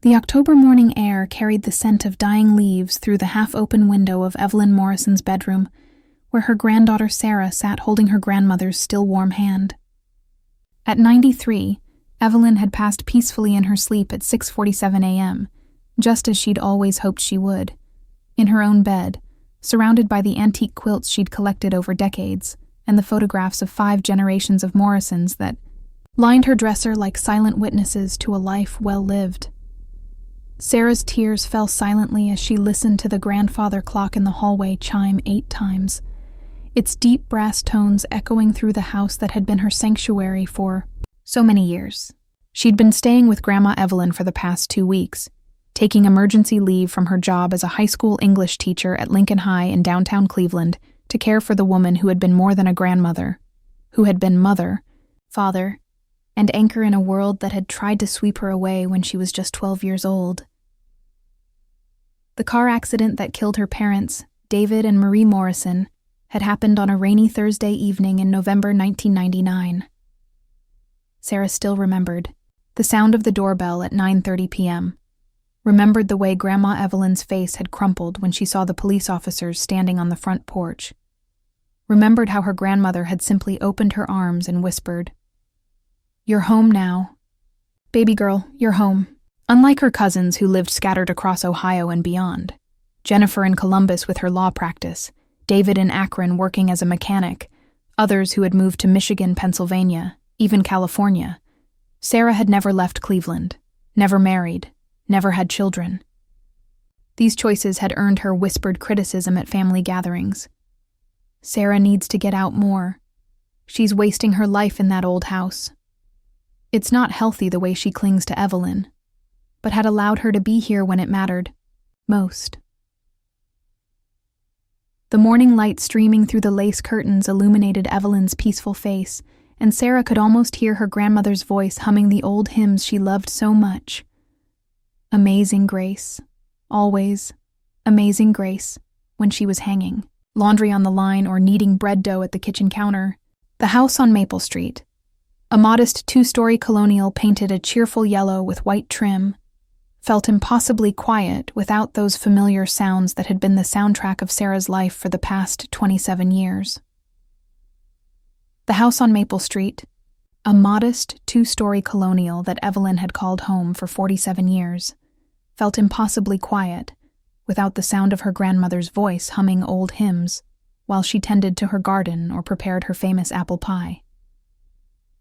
The October morning air carried the scent of dying leaves through the half-open window of Evelyn Morrison's bedroom, where her granddaughter Sarah sat holding her grandmother's still warm hand. At 93, Evelyn had passed peacefully in her sleep at 6:47 a.m., just as she'd always hoped she would, in her own bed, surrounded by the antique quilts she'd collected over decades and the photographs of 5 generations of Morrisons that lined her dresser like silent witnesses to a life well lived. Sarah's tears fell silently as she listened to the grandfather clock in the hallway chime 8 times, its deep brass tones echoing through the house that had been her sanctuary for so many years. She'd been staying with Grandma Evelyn for the past 2 weeks, taking emergency leave from her job as a high school English teacher at Lincoln High in downtown Cleveland to care for the woman who had been more than a grandmother, who had been mother, father, and anchor in a world that had tried to sweep her away when she was just 12 years old. The car accident that killed her parents, David and Marie Morrison, had happened on a rainy Thursday evening in November 1999. Sarah still remembered the sound of the doorbell at 9:30 p.m., remembered the way Grandma Evelyn's face had crumpled when she saw the police officers standing on the front porch, remembered how her grandmother had simply opened her arms and whispered, "You're home now. Baby girl, you're home." Unlike her cousins who lived scattered across Ohio and beyond, Jennifer in Columbus with her law practice, David in Akron working as a mechanic, others who had moved to Michigan, Pennsylvania, even California, Sarah had never left Cleveland, never married, never had children. These choices had earned her whispered criticism at family gatherings. Sarah needs to get out more. She's wasting her life in that old house. It's not healthy the way she clings to Evelyn, but had allowed her to be here when it mattered most. The morning light streaming through the lace curtains illuminated Evelyn's peaceful face, and Sarah could almost hear her grandmother's voice humming the old hymns she loved so much. Amazing Grace, always, amazing grace, when she was hanging, laundry on the line or kneading bread dough at the kitchen counter. The house on Maple Street, a modest 2-story colonial painted a cheerful yellow with white trim, felt impossibly quiet without those familiar sounds that had been the soundtrack of Sarah's life for the past 27 years. The house on Maple Street, a modest 2-story colonial that Evelyn had called home for 47 years, felt impossibly quiet without the sound of her grandmother's voice humming old hymns while she tended to her garden or prepared her famous apple pie.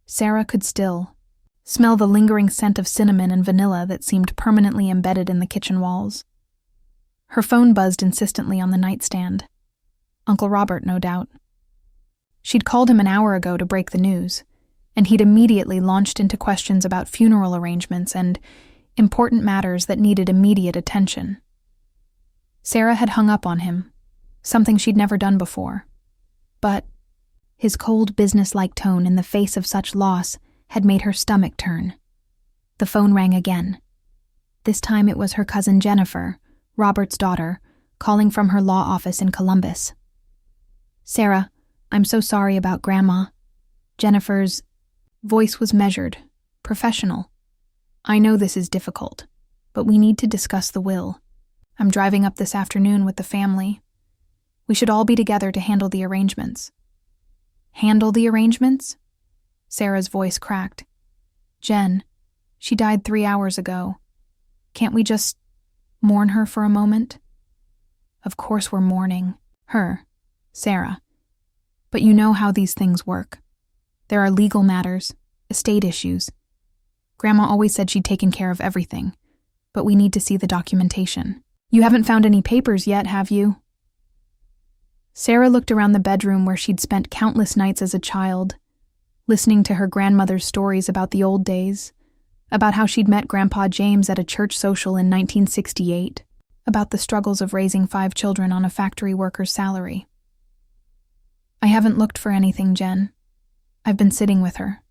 Sarah could still smell the lingering scent of cinnamon and vanilla that seemed permanently embedded in the kitchen walls. Her phone buzzed insistently on the nightstand. Uncle Robert, no doubt. She'd called him an hour ago to break the news, and he'd immediately launched into questions about funeral arrangements and important matters that needed immediate attention. Sarah had hung up on him, something she'd never done before. But his cold, business-like tone in the face of such loss had made her stomach turn. The phone rang again. This time it was her cousin Jennifer, Robert's daughter, calling from her law office in Columbus. "Sarah, I'm so sorry about Grandma." Jennifer's voice was measured, professional. "I know this is difficult, but we need to discuss the will. I'm driving up this afternoon with the family. We should all be together to handle the arrangements." "Handle the arrangements?" Sarah's voice cracked. "Jen, she died 3 hours ago. Can't we just mourn her for a moment?" "Of course we're mourning her, Sarah. But you know how these things work. There are legal matters, estate issues. Grandma always said she'd taken care of everything, but we need to see the documentation. You haven't found any papers yet, have you?" Sarah looked around the bedroom where she'd spent countless nights as a child, listening to her grandmother's stories about the old days, about how she'd met Grandpa James at a church social in 1968, about the struggles of raising 5 children on a factory worker's salary. "I haven't looked for anything, Jen. I've been sitting with her."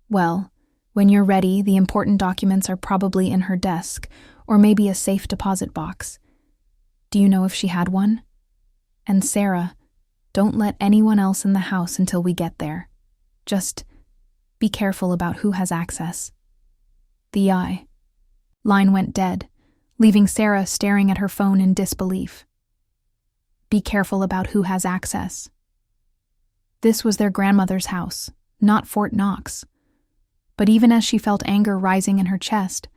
"Well, when you're ready, the important documents are probably in her desk, or maybe a safe deposit box. Do you know if she had one? And Sarah, don't let anyone else in the house until we get there. Just be careful about who has access. The eye." Line went dead, leaving Sarah staring at her phone in disbelief. Be careful about who has access. This was their grandmother's house, not Fort Knox. But even as she felt anger rising in her chest,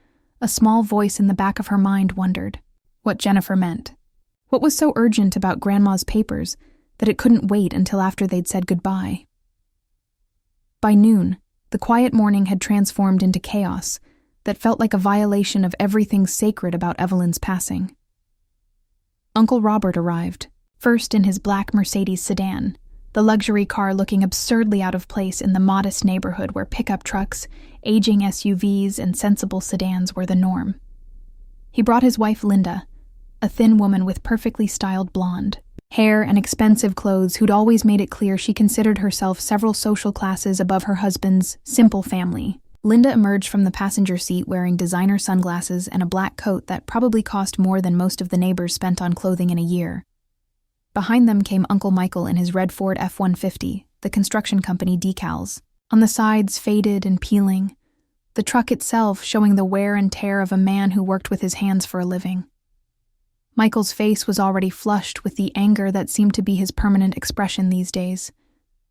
a small voice in the back of her mind wondered what Jennifer meant. What was so urgent about Grandma's papers that it couldn't wait until after they'd said goodbye? By noon, the quiet morning had transformed into chaos that felt like a violation of everything sacred about Evelyn's passing. Uncle Robert arrived, first in his black Mercedes sedan, the luxury car looking absurdly out of place in the modest neighborhood where pickup trucks, aging SUVs, and sensible sedans were the norm. He brought his wife Linda, a thin woman with perfectly styled blonde hair and expensive clothes who'd always made it clear she considered herself several social classes above her husband's simple family. Linda emerged from the passenger seat wearing designer sunglasses and a black coat that probably cost more than most of the neighbors spent on clothing in a year. Behind them came Uncle Michael in his red Ford F-150, the construction company decals, on the sides faded and peeling, the truck itself showing the wear and tear of a man who worked with his hands for a living. Michael's face was already flushed with the anger that seemed to be his permanent expression these days,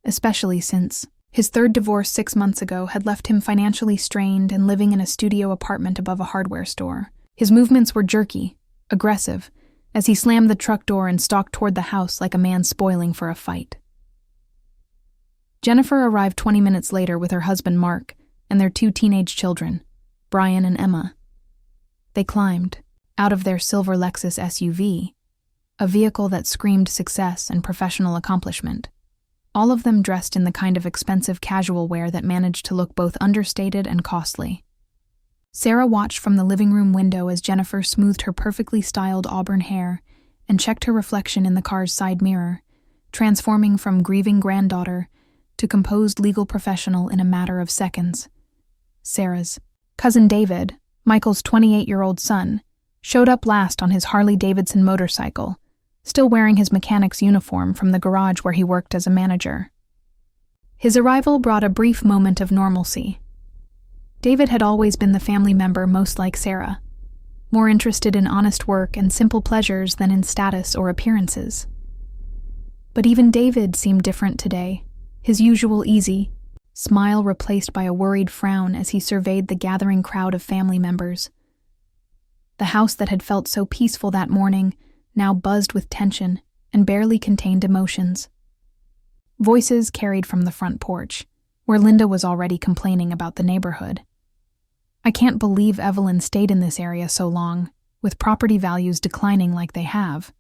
especially since his third divorce 6 months ago had left him financially strained and living in a studio apartment above a hardware store. His movements were jerky, aggressive, as he slammed the truck door and stalked toward the house like a man spoiling for a fight. Jennifer arrived 20 minutes later with her husband Mark and their 2 teenage children, Brian and Emma. They climbed out of their silver Lexus SUV, a vehicle that screamed success and professional accomplishment, all of them dressed in the kind of expensive casual wear that managed to look both understated and costly. Sarah watched from the living room window as Jennifer smoothed her perfectly styled auburn hair and checked her reflection in the car's side mirror, transforming from grieving granddaughter to composed legal professional in a matter of seconds. Sarah's cousin David, Michael's 28-year-old son, showed up last on his Harley-Davidson motorcycle, still wearing his mechanic's uniform from the garage where he worked as a manager. His arrival brought a brief moment of normalcy. David had always been the family member most like Sarah, more interested in honest work and simple pleasures than in status or appearances. But even David seemed different today, his usual easy smile replaced by a worried frown as he surveyed the gathering crowd of family members. The house that had felt so peaceful that morning now buzzed with tension and barely contained emotions. Voices carried from the front porch, where Linda was already complaining about the neighborhood. I can't believe Evelyn stayed in this area so long, with property values declining like they have.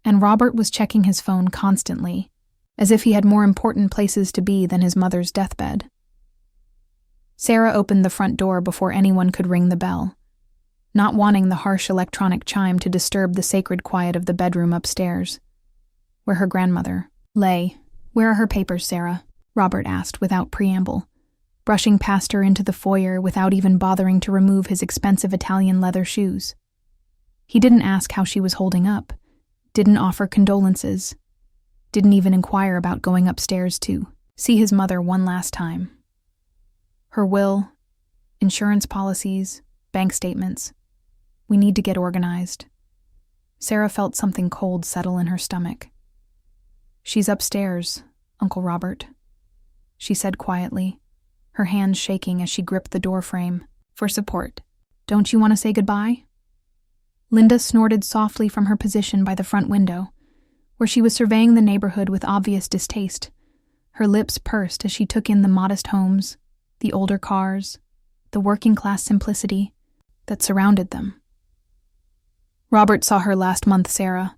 And Robert was checking his phone constantly, as if he had more important places to be than his mother's deathbed. Sarah opened the front door before anyone could ring the bell, not wanting the harsh electronic chime to disturb the sacred quiet of the bedroom upstairs, where her grandmother lay. "Where are her papers, Sarah?" Robert asked without preamble, brushing past her into the foyer without even bothering to remove his expensive Italian leather shoes. He didn't ask how she was holding up, didn't offer condolences, didn't even inquire about going upstairs to see his mother one last time. Her will, insurance policies, bank statements. We need to get organized. Sarah felt something cold settle in her stomach. "She's upstairs, Uncle Robert," she said quietly, her hands shaking as she gripped the doorframe for support. "Don't you want to say goodbye?" Linda snorted softly from her position by the front window, where she was surveying the neighborhood with obvious distaste. Her lips pursed as she took in the modest homes, the older cars, the working-class simplicity that surrounded them. Robert saw her last month, Sarah.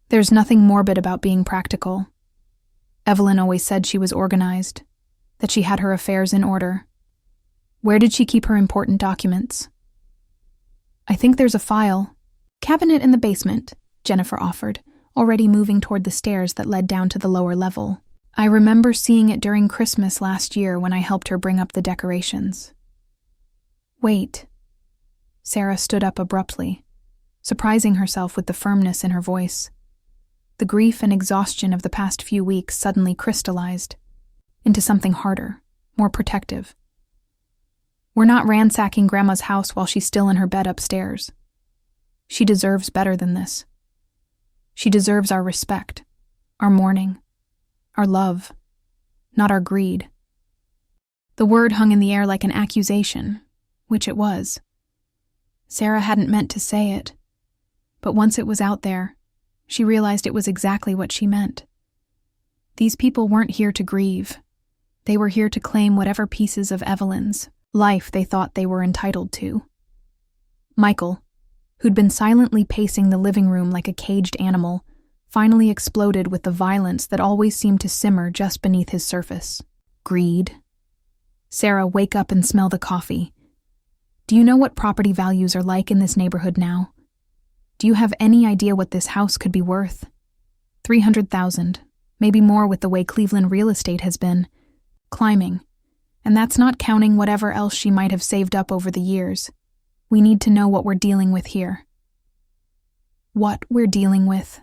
There's nothing morbid about being practical. Evelyn always said she was organized, that she had her affairs in order. Where did she keep her important documents? "I think there's a file. Cabinet in the basement," Jennifer offered, already moving toward the stairs that led down to the lower level. "I remember seeing it during Christmas last year when I helped her bring up the decorations." "Wait." Sarah stood up abruptly, surprising herself with the firmness in her voice. The grief and exhaustion of the past few weeks suddenly crystallized into something harder, more protective. We're not ransacking Grandma's house while she's still in her bed upstairs. She deserves better than this. She deserves our respect, our mourning, our love, not our greed. The word hung in the air like an accusation, which it was. Sarah hadn't meant to say it, but once it was out there, she realized it was exactly what she meant. These people weren't here to grieve. They were here to claim whatever pieces of Evelyn's life they thought they were entitled to. Michael, who'd been silently pacing the living room like a caged animal, finally exploded with the violence that always seemed to simmer just beneath his surface. Greed. Sarah, wake up and smell the coffee. Do you know what property values are like in this neighborhood now? Do you have any idea what this house could be worth? $300,000, maybe more with the way Cleveland real estate has been. Climbing. And that's not counting whatever else she might have saved up over the years. We need to know what we're dealing with here. What we're dealing with?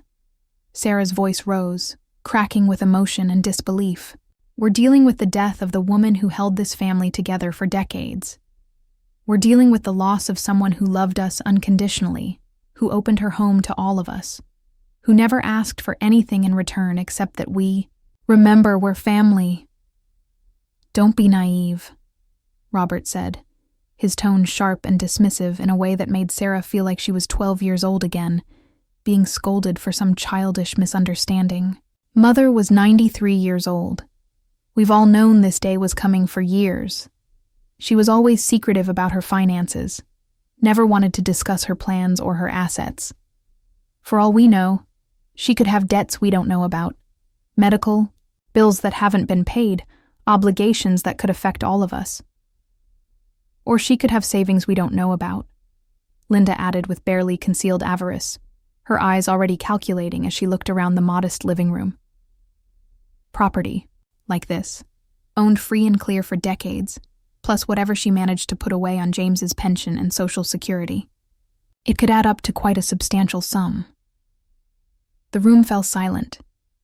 Sarah's voice rose, cracking with emotion and disbelief. We're dealing with the death of the woman who held this family together for decades. We're dealing with the loss of someone who loved us unconditionally, who opened her home to all of us, who never asked for anything in return except that we remember we're family. Don't be naive, Robert said, his tone sharp and dismissive in a way that made Sarah feel like she was 12 years old again, being scolded for some childish misunderstanding. Mother was 93 years old. We've all known this day was coming for years. She was always secretive about her finances, never wanted to discuss her plans or her assets. For all we know, she could have debts we don't know about, medical, bills that haven't been paid, obligations that could affect all of us. Or she could have savings we don't know about, Linda added with barely concealed avarice, her eyes already calculating as she looked around the modest living room. Property, like this, owned free and clear for decades, plus whatever she managed to put away on James's pension and Social Security. It could add up to quite a substantial sum. The room fell silent,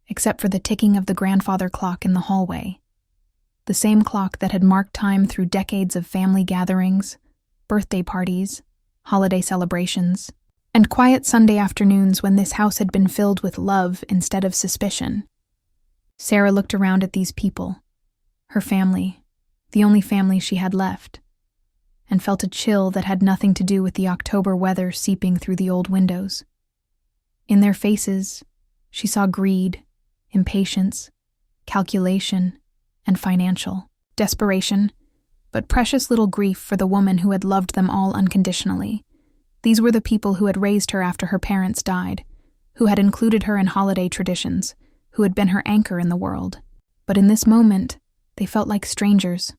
except for the ticking of the grandfather clock in the hallway, the same clock that had marked time through decades of family gatherings, birthday parties, holiday celebrations, and quiet Sunday afternoons when this house had been filled with love instead of suspicion. Sarah looked around at these people, her family, the only family she had left, and felt a chill that had nothing to do with the October weather seeping through the old windows. In their faces, she saw greed, impatience, calculation, and financial desperation, but precious little grief for the woman who had loved them all unconditionally. These were the people who had raised her after her parents died, who had included her in holiday traditions, who had been her anchor in the world. But in this moment, they felt like strangers.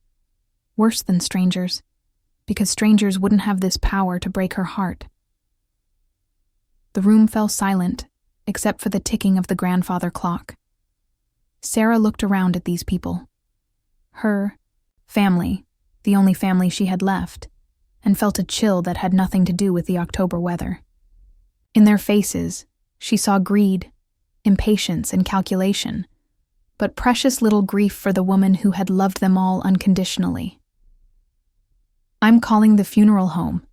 Worse than strangers, because strangers wouldn't have this power to break her heart. The room fell silent, except for the ticking of the grandfather clock. Sarah looked around at these people. Her family, the only family she had left, and felt a chill that had nothing to do with the October weather. In their faces, she saw greed, impatience, and calculation, but precious little grief for the woman who had loved them all unconditionally. "I'm calling the funeral home,"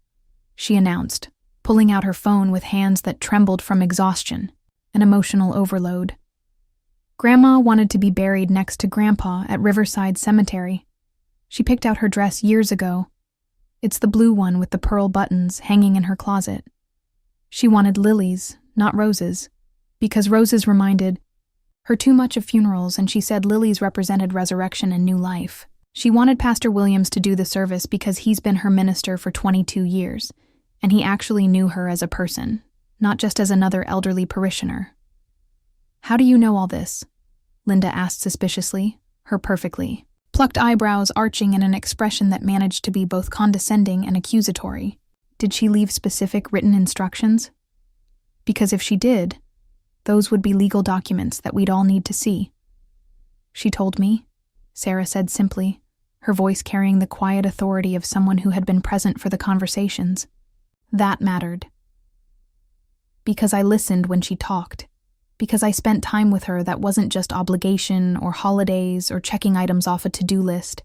she announced, pulling out her phone with hands that trembled from exhaustion and emotional overload. Grandma wanted to be buried next to Grandpa at Riverside Cemetery. She picked out her dress years ago. It's the blue one with the pearl buttons hanging in her closet. She wanted lilies, not roses, because roses reminded her too much of funerals, and she said lilies represented resurrection and new life. She wanted Pastor Williams to do the service because he's been her minister for 22 years, and he actually knew her as a person, not just as another elderly parishioner. "How do you know all this?" Linda asked suspiciously, her perfectly plucked eyebrows arching in an expression that managed to be both condescending and accusatory. Did she leave specific written instructions? Because if she did, those would be legal documents that we'd all need to see. "She told me," Sarah said simply, her voice carrying the quiet authority of someone who had been present for the conversations. That mattered. Because I listened when she talked. Because I spent time with her that wasn't just obligation or holidays or checking items off a to-do list.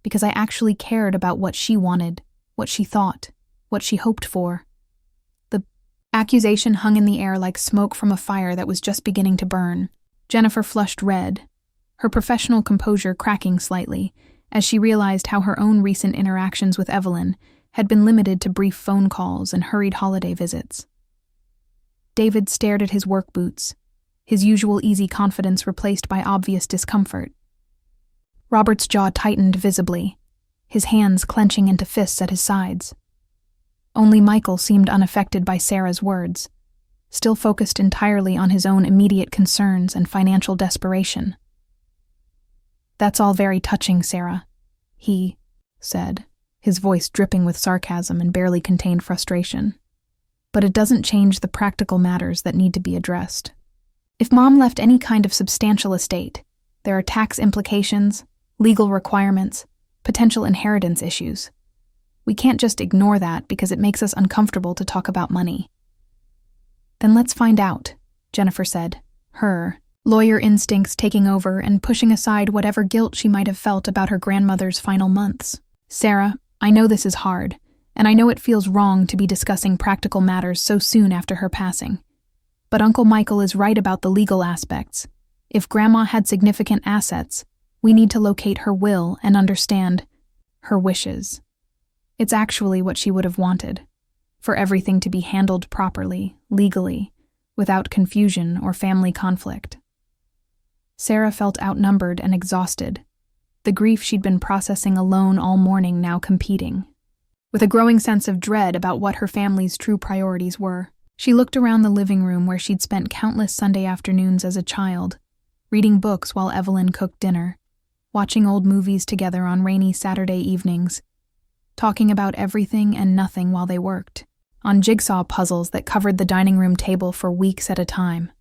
because I actually cared about what she wanted, what she thought, what she hoped for. The accusation hung in the air like smoke from a fire that was just beginning to burn. Jennifer flushed red, her professional composure cracking slightly, as she realized how her own recent interactions with Evelyn had been limited to brief phone calls and hurried holiday visits. David stared at his work boots, his usual easy confidence replaced by obvious discomfort. Robert's jaw tightened visibly, his hands clenching into fists at his sides. Only Michael seemed unaffected by Sarah's words, still focused entirely on his own immediate concerns and financial desperation. "That's all very touching, Sarah," he said, his voice dripping with sarcasm and barely contained frustration. "But it doesn't change the practical matters that need to be addressed. If Mom left any kind of substantial estate, there are tax implications, legal requirements, potential inheritance issues. We can't just ignore that because it makes us uncomfortable to talk about money." "Then let's find out," Jennifer said, her lawyer instincts taking over and pushing aside whatever guilt she might have felt about her grandmother's final months. "Sarah, I know this is hard, and I know it feels wrong to be discussing practical matters so soon after her passing. But Uncle Michael is right about the legal aspects. If Grandma had significant assets, we need to locate her will and understand her wishes. It's actually what she would have wanted, for everything to be handled properly, legally, without confusion or family conflict." Sarah felt outnumbered and exhausted, the grief she'd been processing alone all morning now competing. With a growing sense of dread about what her family's true priorities were, she looked around the living room where she'd spent countless Sunday afternoons as a child, reading books while Evelyn cooked dinner, watching old movies together on rainy Saturday evenings, talking about everything and nothing while they worked, on jigsaw puzzles that covered the dining room table for weeks at a time.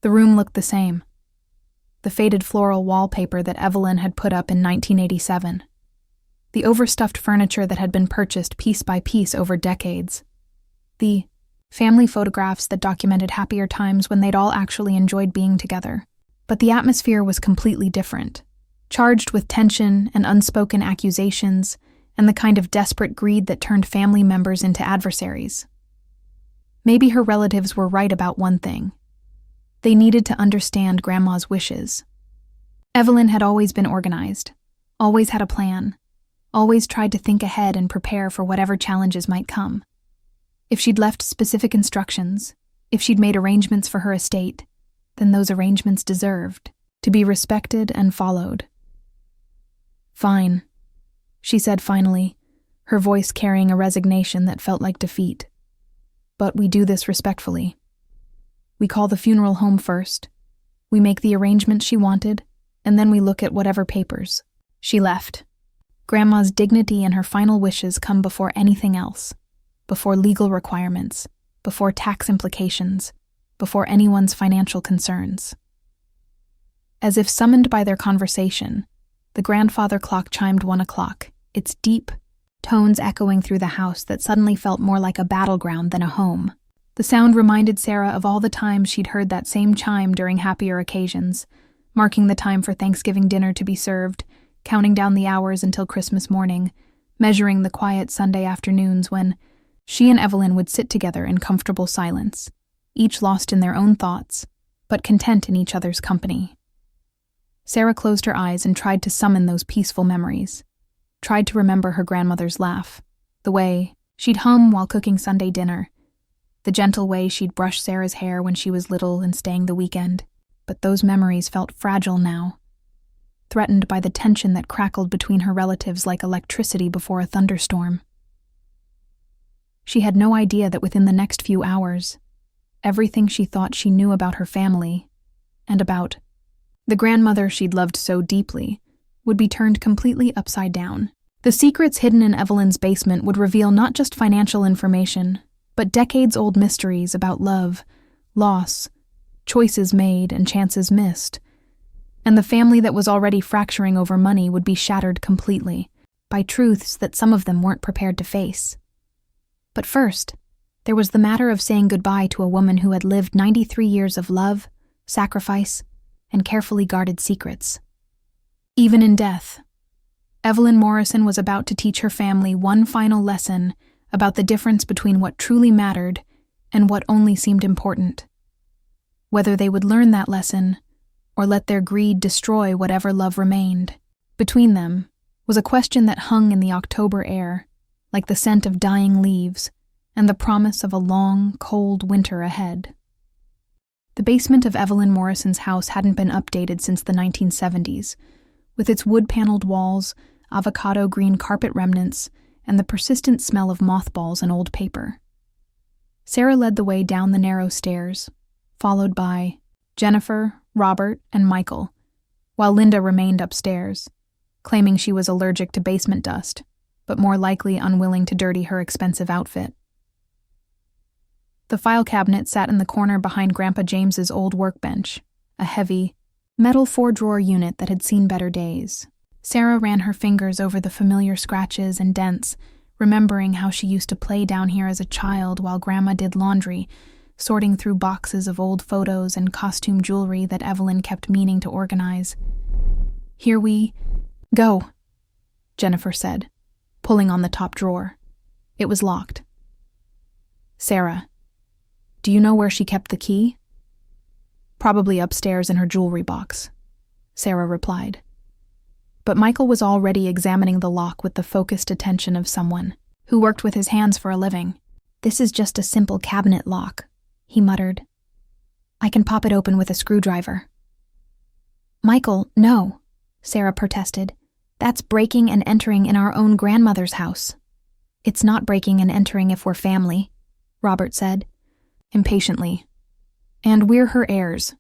The room looked the same. The faded floral wallpaper that Evelyn had put up in 1987. The overstuffed furniture that had been purchased piece by piece over decades. The family photographs that documented happier times when they'd all actually enjoyed being together. But the atmosphere was completely different, charged with tension and unspoken accusations, and the kind of desperate greed that turned family members into adversaries. Maybe her relatives were right about one thing. They needed to understand Grandma's wishes. Evelyn had always been organized, always had a plan, always tried to think ahead and prepare for whatever challenges might come. If she'd left specific instructions, if she'd made arrangements for her estate, then those arrangements deserved to be respected and followed. "Fine," she said finally, her voice carrying a resignation that felt like defeat. "But we do this respectfully. We call the funeral home first, we make the arrangements she wanted, and then we look at whatever papers." She left. Grandma's dignity and her final wishes come before anything else, before legal requirements, before tax implications, before anyone's financial concerns. As if summoned by their conversation, the grandfather clock chimed 1 o'clock, its deep tones echoing through the house that suddenly felt more like a battleground than a home. The sound reminded Sarah of all the times she'd heard that same chime during happier occasions, marking the time for Thanksgiving dinner to be served, counting down the hours until Christmas morning, measuring the quiet Sunday afternoons when she and Evelyn would sit together in comfortable silence, each lost in their own thoughts, but content in each other's company. Sarah closed her eyes and tried to summon those peaceful memories, tried to remember her grandmother's laugh, the way she'd hum while cooking Sunday dinner, the gentle way she'd brush Sarah's hair when she was little and staying the weekend. But those memories felt fragile now, threatened by the tension that crackled between her relatives like electricity before a thunderstorm. She had no idea that within the next few hours, everything she thought she knew about her family, and about the grandmother she'd loved so deeply, would be turned completely upside down. The secrets hidden in Evelyn's basement would reveal not just financial information, but decades-old mysteries about love, loss, choices made and chances missed. And the family that was already fracturing over money would be shattered completely by truths that some of them weren't prepared to face. But first, there was the matter of saying goodbye to a woman who had lived 93 years of love, sacrifice, and carefully guarded secrets. Even in death, Evelyn Morrison was about to teach her family one final lesson about the difference between what truly mattered and what only seemed important. Whether they would learn that lesson or let their greed destroy whatever love remained between them was a question that hung in the October air, like the scent of dying leaves and the promise of a long, cold winter ahead. The basement of Evelyn Morrison's house hadn't been updated since the 1970s, with its wood-paneled walls, avocado green carpet remnants, and the persistent smell of mothballs and old paper. Sarah led the way down the narrow stairs, followed by Jennifer, Robert, and Michael, while Linda remained upstairs, claiming she was allergic to basement dust, but more likely unwilling to dirty her expensive outfit. The file cabinet sat in the corner behind Grandpa James's old workbench, a heavy, metal 4-drawer unit that had seen better days. Sarah ran her fingers over the familiar scratches and dents, remembering how she used to play down here as a child while Grandma did laundry, sorting through boxes of old photos and costume jewelry that Evelyn kept meaning to organize. "Here we go," Jennifer said, pulling on the top drawer. It was locked. "Sarah, do you know where she kept the key?" "Probably upstairs in her jewelry box," Sarah replied. But Michael was already examining the lock with the focused attention of someone who worked with his hands for a living. "This is just a simple cabinet lock," he muttered. "I can pop it open with a screwdriver." "Michael, no," Sarah protested. "That's breaking and entering in our own grandmother's house." "It's not breaking and entering if we're family," Robert said, impatiently. "And we're her heirs.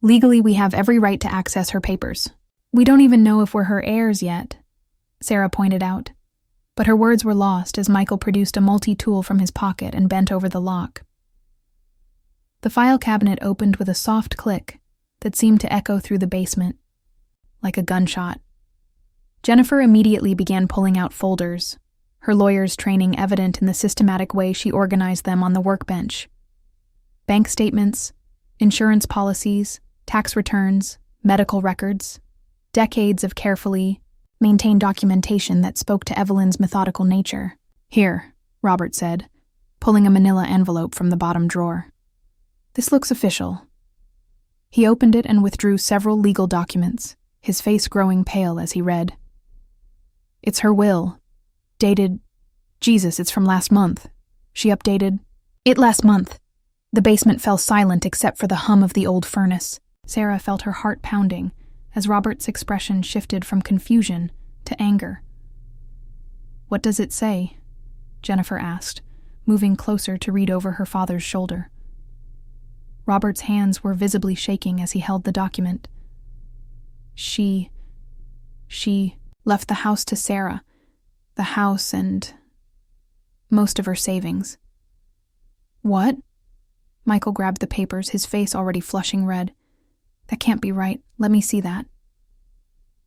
Legally, we have every right to access her papers." "We don't even know if we're her heirs yet," Sarah pointed out, but her words were lost as Michael produced a multi-tool from his pocket and bent over the lock. The file cabinet opened with a soft click that seemed to echo through the basement, like a gunshot. Jennifer immediately began pulling out folders, her lawyer's training evident in the systematic way she organized them on the workbench. Bank statements, insurance policies, tax returns, medical records, decades of carefully maintained documentation that spoke to Evelyn's methodical nature. "Here," Robert said, pulling a manila envelope from the bottom drawer. "This looks official." He opened it and withdrew several legal documents, his face growing pale as he read. "It's her will, dated, Jesus, it's from last month," she updated. "It last month." The basement fell silent except for the hum of the old furnace. Sarah felt her heart pounding as Robert's expression shifted from confusion to anger. "What does it say?" Jennifer asked, moving closer to read over her father's shoulder. Robert's hands were visibly shaking as he held the document. She left the house to Sarah, the house and most of her savings." "What?" Michael grabbed the papers, his face already flushing red. "That can't be right. Let me see that."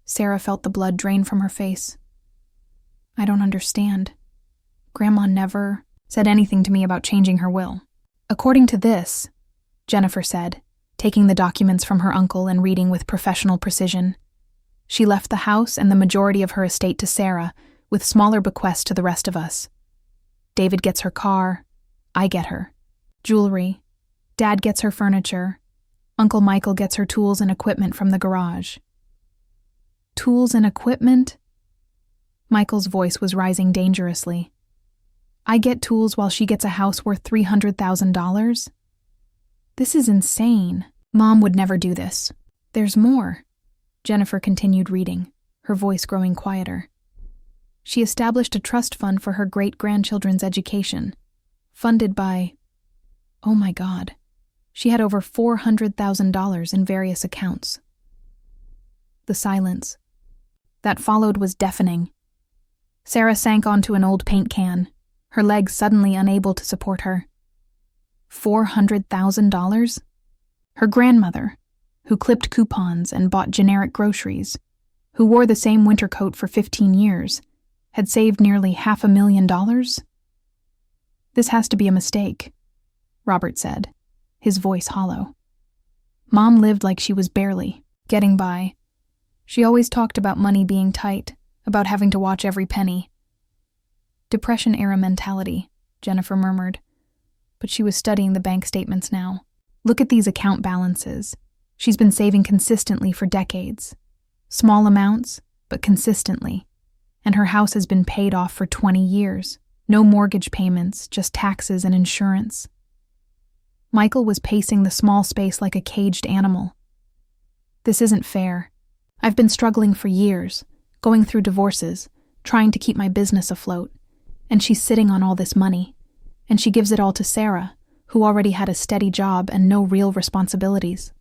Sarah felt the blood drain from her face. "I don't understand. Grandma never said anything to me about changing her will." "According to this," Jennifer said, taking the documents from her uncle and reading with professional precision, "she left the house and the majority of her estate to Sarah, with smaller bequests to the rest of us. David gets her car, I get her jewelry, Dad gets her furniture, Uncle Michael gets her tools and equipment from the garage." "Tools and equipment?" Michael's voice was rising dangerously. "I get tools while she gets a house worth $300,000? This is insane. Mom would never do this." "There's more," Jennifer continued reading, her voice growing quieter. "She established a trust fund for her great-grandchildren's education, funded by, oh my God, she had over $400,000 in various accounts." The silence that followed was deafening. Sarah sank onto an old paint can, her legs suddenly unable to support her. $400,000? Her grandmother, who clipped coupons and bought generic groceries, who wore the same winter coat for 15 years, had saved nearly $500,000? "This has to be a mistake," Robert said, his voice hollow. "Mom lived like she was barely getting by. She always talked about money being tight, about having to watch every penny. Depression-era mentality, Jennifer murmured. But she was studying the bank statements now. Look at these account balances. She's been saving consistently for decades. Small amounts, but consistently. And her house has been paid off for 20 years. No mortgage payments, just taxes and insurance. Michael was pacing the small space like a caged animal. This isn't fair. I've been struggling for years, going through divorces, trying to keep my business afloat. And she's sitting on all this money. And she gives it all to Sarah, who already had a steady job and no real responsibilities.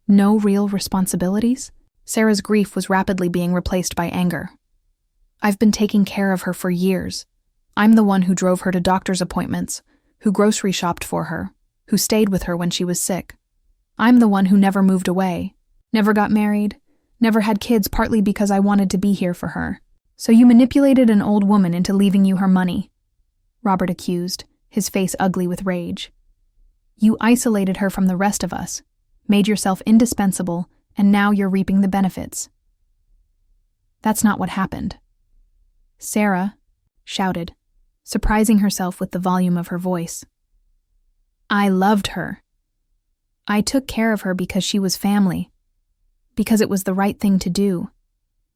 No real responsibilities? Sarah's grief was rapidly being replaced by anger. I've been taking care of her for years. I'm the one who drove her to doctor's appointments, who grocery shopped for her, who stayed with her when she was sick. I'm the one who never moved away, never got married, never had kids, partly because I wanted to be here for her. So you manipulated an old woman into leaving you her money, Robert accused, his face ugly with rage. You isolated her from the rest of us, made yourself indispensable, and now you're reaping the benefits. That's not what happened. Sarah shouted, surprising herself with the volume of her voice. I loved her. I took care of her because she was family, because it was the right thing to do,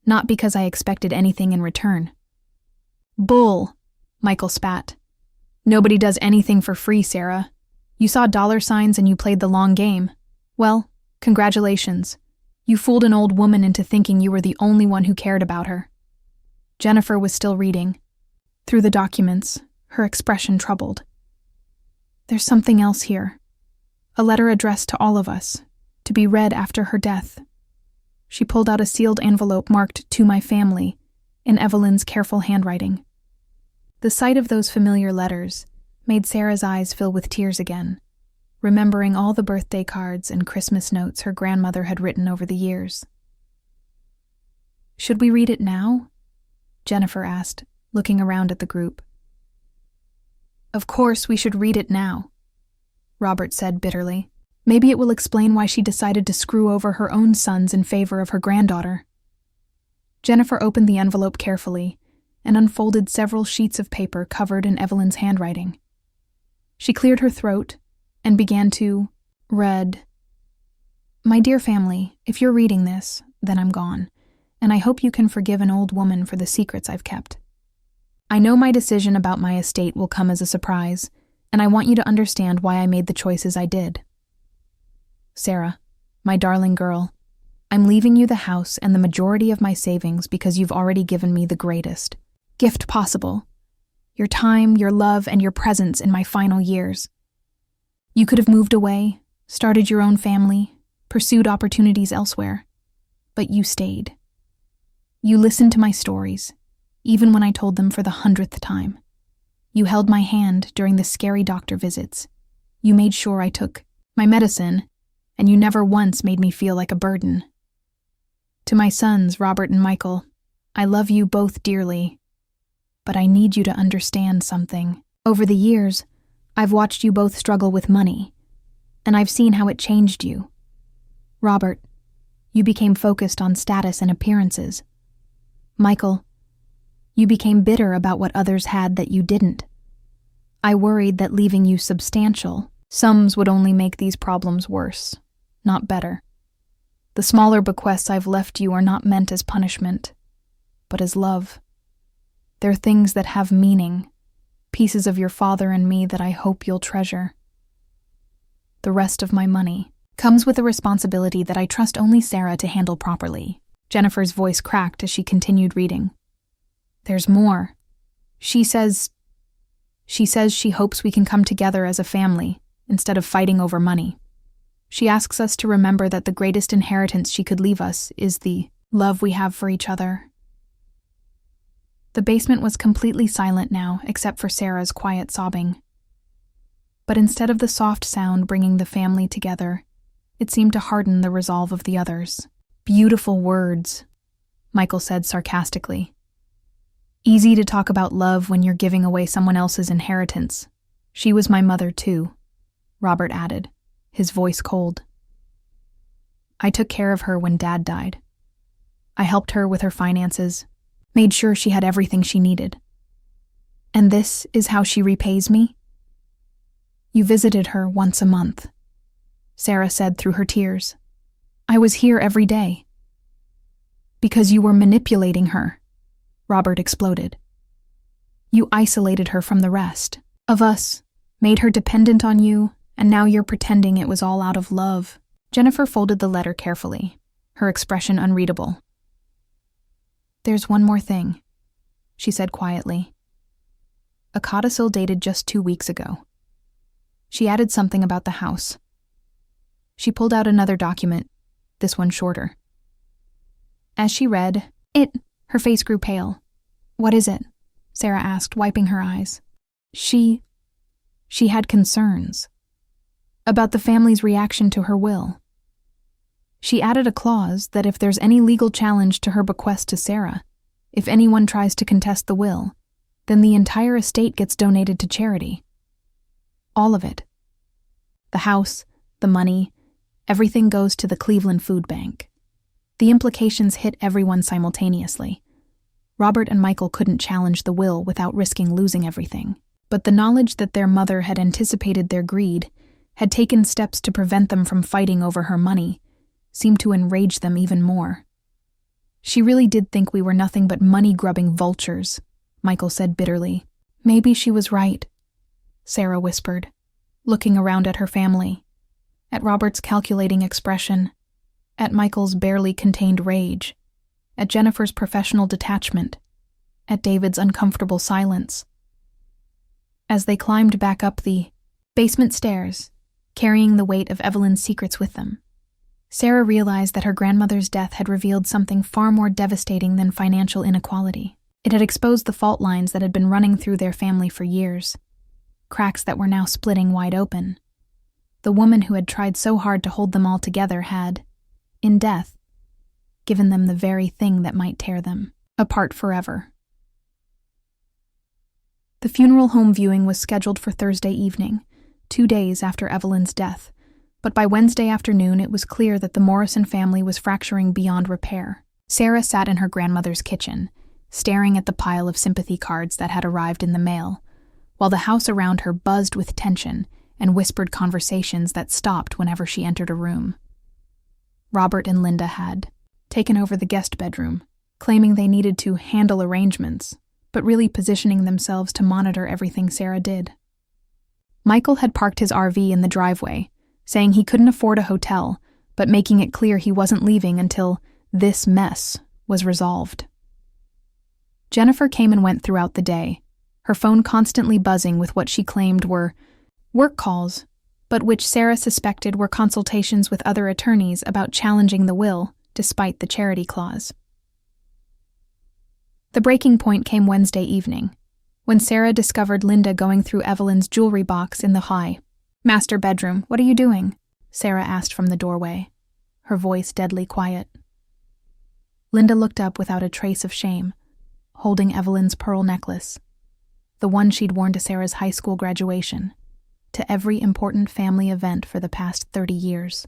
not because I expected anything in return. Bull, Michael spat. Nobody does anything for free, Sarah. You saw dollar signs and you played the long game. Well, congratulations. You fooled an old woman into thinking you were the only one who cared about her. Jennifer was still reading. Through the documents, her expression troubled. There's something else here. A letter addressed to all of us, to be read after her death. She pulled out a sealed envelope marked "To my family" in Evelyn's careful handwriting. The sight of those familiar letters made Sarah's eyes fill with tears again, remembering all the birthday cards and Christmas notes her grandmother had written over the years. Should we read it now? Jennifer asked, looking around at the group. Of course we should read it now, Robert said bitterly. Maybe it will explain why she decided to screw over her own sons in favor of her granddaughter. Jennifer opened the envelope carefully and unfolded several sheets of paper covered in Evelyn's handwriting. She cleared her throat and began to read. My dear family, if you're reading this, then I'm gone, and I hope you can forgive an old woman for the secrets I've kept. I know my decision about my estate will come as a surprise, and I want you to understand why I made the choices I did. Sarah, my darling girl, I'm leaving you the house and the majority of my savings because you've already given me the greatest gift possible. Your time, your love, and your presence in my final years. You could have moved away, started your own family, pursued opportunities elsewhere. But you stayed. You listened to my stories, even when I told them for the 100th time. You held my hand during the scary doctor visits. You made sure I took my medicine, and you never once made me feel like a burden. To my sons, Robert and Michael, I love you both dearly, but I need you to understand something. Over the years, I've watched you both struggle with money, and I've seen how it changed you. Robert, you became focused on status and appearances. Michael, you became bitter about what others had that you didn't. I worried that leaving you substantial sums would only make these problems worse, not better. The smaller bequests I've left you are not meant as punishment, but as love. They're things that have meaning, pieces of your father and me that I hope you'll treasure. The rest of my money comes with a responsibility that I trust only Sarah to handle properly. Jennifer's voice cracked as she continued reading. There's more. She says she hopes we can come together as a family instead of fighting over money. She asks us to remember that the greatest inheritance she could leave us is the love we have for each other. The basement was completely silent now, except for Sarah's quiet sobbing. But instead of the soft sound bringing the family together, it seemed to harden the resolve of the others. Beautiful words, Michael said sarcastically. Easy to talk about love when you're giving away someone else's inheritance. She was my mother too, Robert added, his voice cold. I took care of her when Dad died. I helped her with her finances, made sure she had everything she needed. And this is how she repays me? You visited her once a month, Sarah said through her tears. I was here every day. Because you were manipulating her, Robert exploded. You isolated her from the rest of us, made her dependent on you, and now you're pretending it was all out of love. Jennifer folded the letter carefully, her expression unreadable. There's one more thing, she said quietly. A codicil dated just 2 weeks ago. She added something about the house. She pulled out another document, this one shorter. As she read it, her face grew pale. What is it? Sarah asked, wiping her eyes. She had concerns about the family's reaction to her will. She added a clause that if there's any legal challenge to her bequest to Sarah, if anyone tries to contest the will, then the entire estate gets donated to charity. All of it. The house, the money, everything goes to the Cleveland Food Bank. The implications hit everyone simultaneously. Robert and Michael couldn't challenge the will without risking losing everything, but the knowledge that their mother had anticipated their greed, had taken steps to prevent them from fighting over her money, seemed to enrage them even more. She really did think we were nothing but money-grubbing vultures, Michael said bitterly. Maybe she was right, Sarah whispered, looking around at her family, at Robert's calculating expression, at Michael's barely contained rage, at Jennifer's professional detachment, at David's uncomfortable silence. As they climbed back up the basement stairs, carrying the weight of Evelyn's secrets with them, Sarah realized that her grandmother's death had revealed something far more devastating than financial inequality. It had exposed the fault lines that had been running through their family for years, cracks that were now splitting wide open. The woman who had tried so hard to hold them all together had, in death, given them the very thing that might tear them apart forever. The funeral home viewing was scheduled for Thursday evening, 2 days after Evelyn's death, but by Wednesday afternoon it was clear that the Morrison family was fracturing beyond repair. Sarah sat in her grandmother's kitchen, staring at the pile of sympathy cards that had arrived in the mail, while the house around her buzzed with tension and whispered conversations that stopped whenever she entered a room. Robert and Linda had taken over the guest bedroom, claiming they needed to handle arrangements, but really positioning themselves to monitor everything Sarah did. Michael had parked his RV in the driveway, saying he couldn't afford a hotel, but making it clear he wasn't leaving until this mess was resolved. Jennifer came and went throughout the day, her phone constantly buzzing with what she claimed were work calls, but which Sarah suspected were consultations with other attorneys about challenging the will, despite the charity clause. The breaking point came Wednesday evening, when Sarah discovered Linda going through Evelyn's jewelry box in the high master bedroom. What are you doing? Sarah asked from the doorway, her voice deadly quiet. Linda looked up without a trace of shame, holding Evelyn's pearl necklace, the one she'd worn to Sarah's high school graduation, to every important family event for the past 30 years.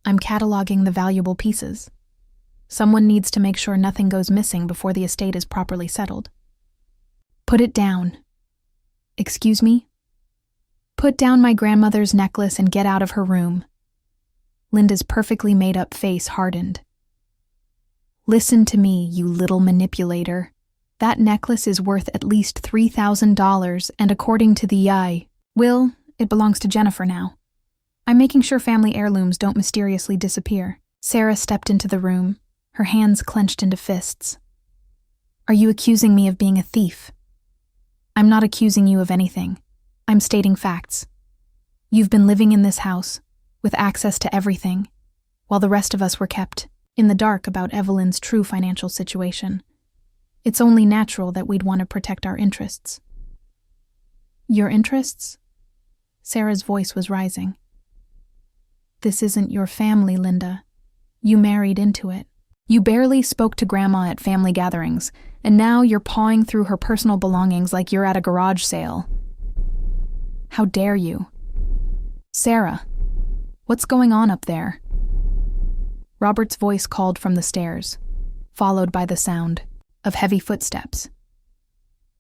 I'm cataloging the valuable pieces. Someone needs to make sure nothing goes missing before the estate is properly settled. Put it down. Excuse me? Put down my grandmother's necklace and get out of her room. Linda's perfectly made-up face hardened. Listen to me, you little manipulator. That necklace is worth at least $3,000, and according to the will, it belongs to Jennifer now. I'm making sure family heirlooms don't mysteriously disappear. Sarah stepped into the room, her hands clenched into fists. Are you accusing me of being a thief? I'm not accusing you of anything. I'm stating facts. You've been living in this house, with access to everything, while the rest of us were kept in the dark about Evelyn's true financial situation. It's only natural that we'd want to protect our interests. Your interests? Sarah's voice was rising. This isn't your family, Linda. You married into it. You barely spoke to Grandma at family gatherings, and now you're pawing through her personal belongings like you're at a garage sale. How dare you? Sarah, what's going on up there? Robert's voice called from the stairs, followed by the sound of heavy footsteps.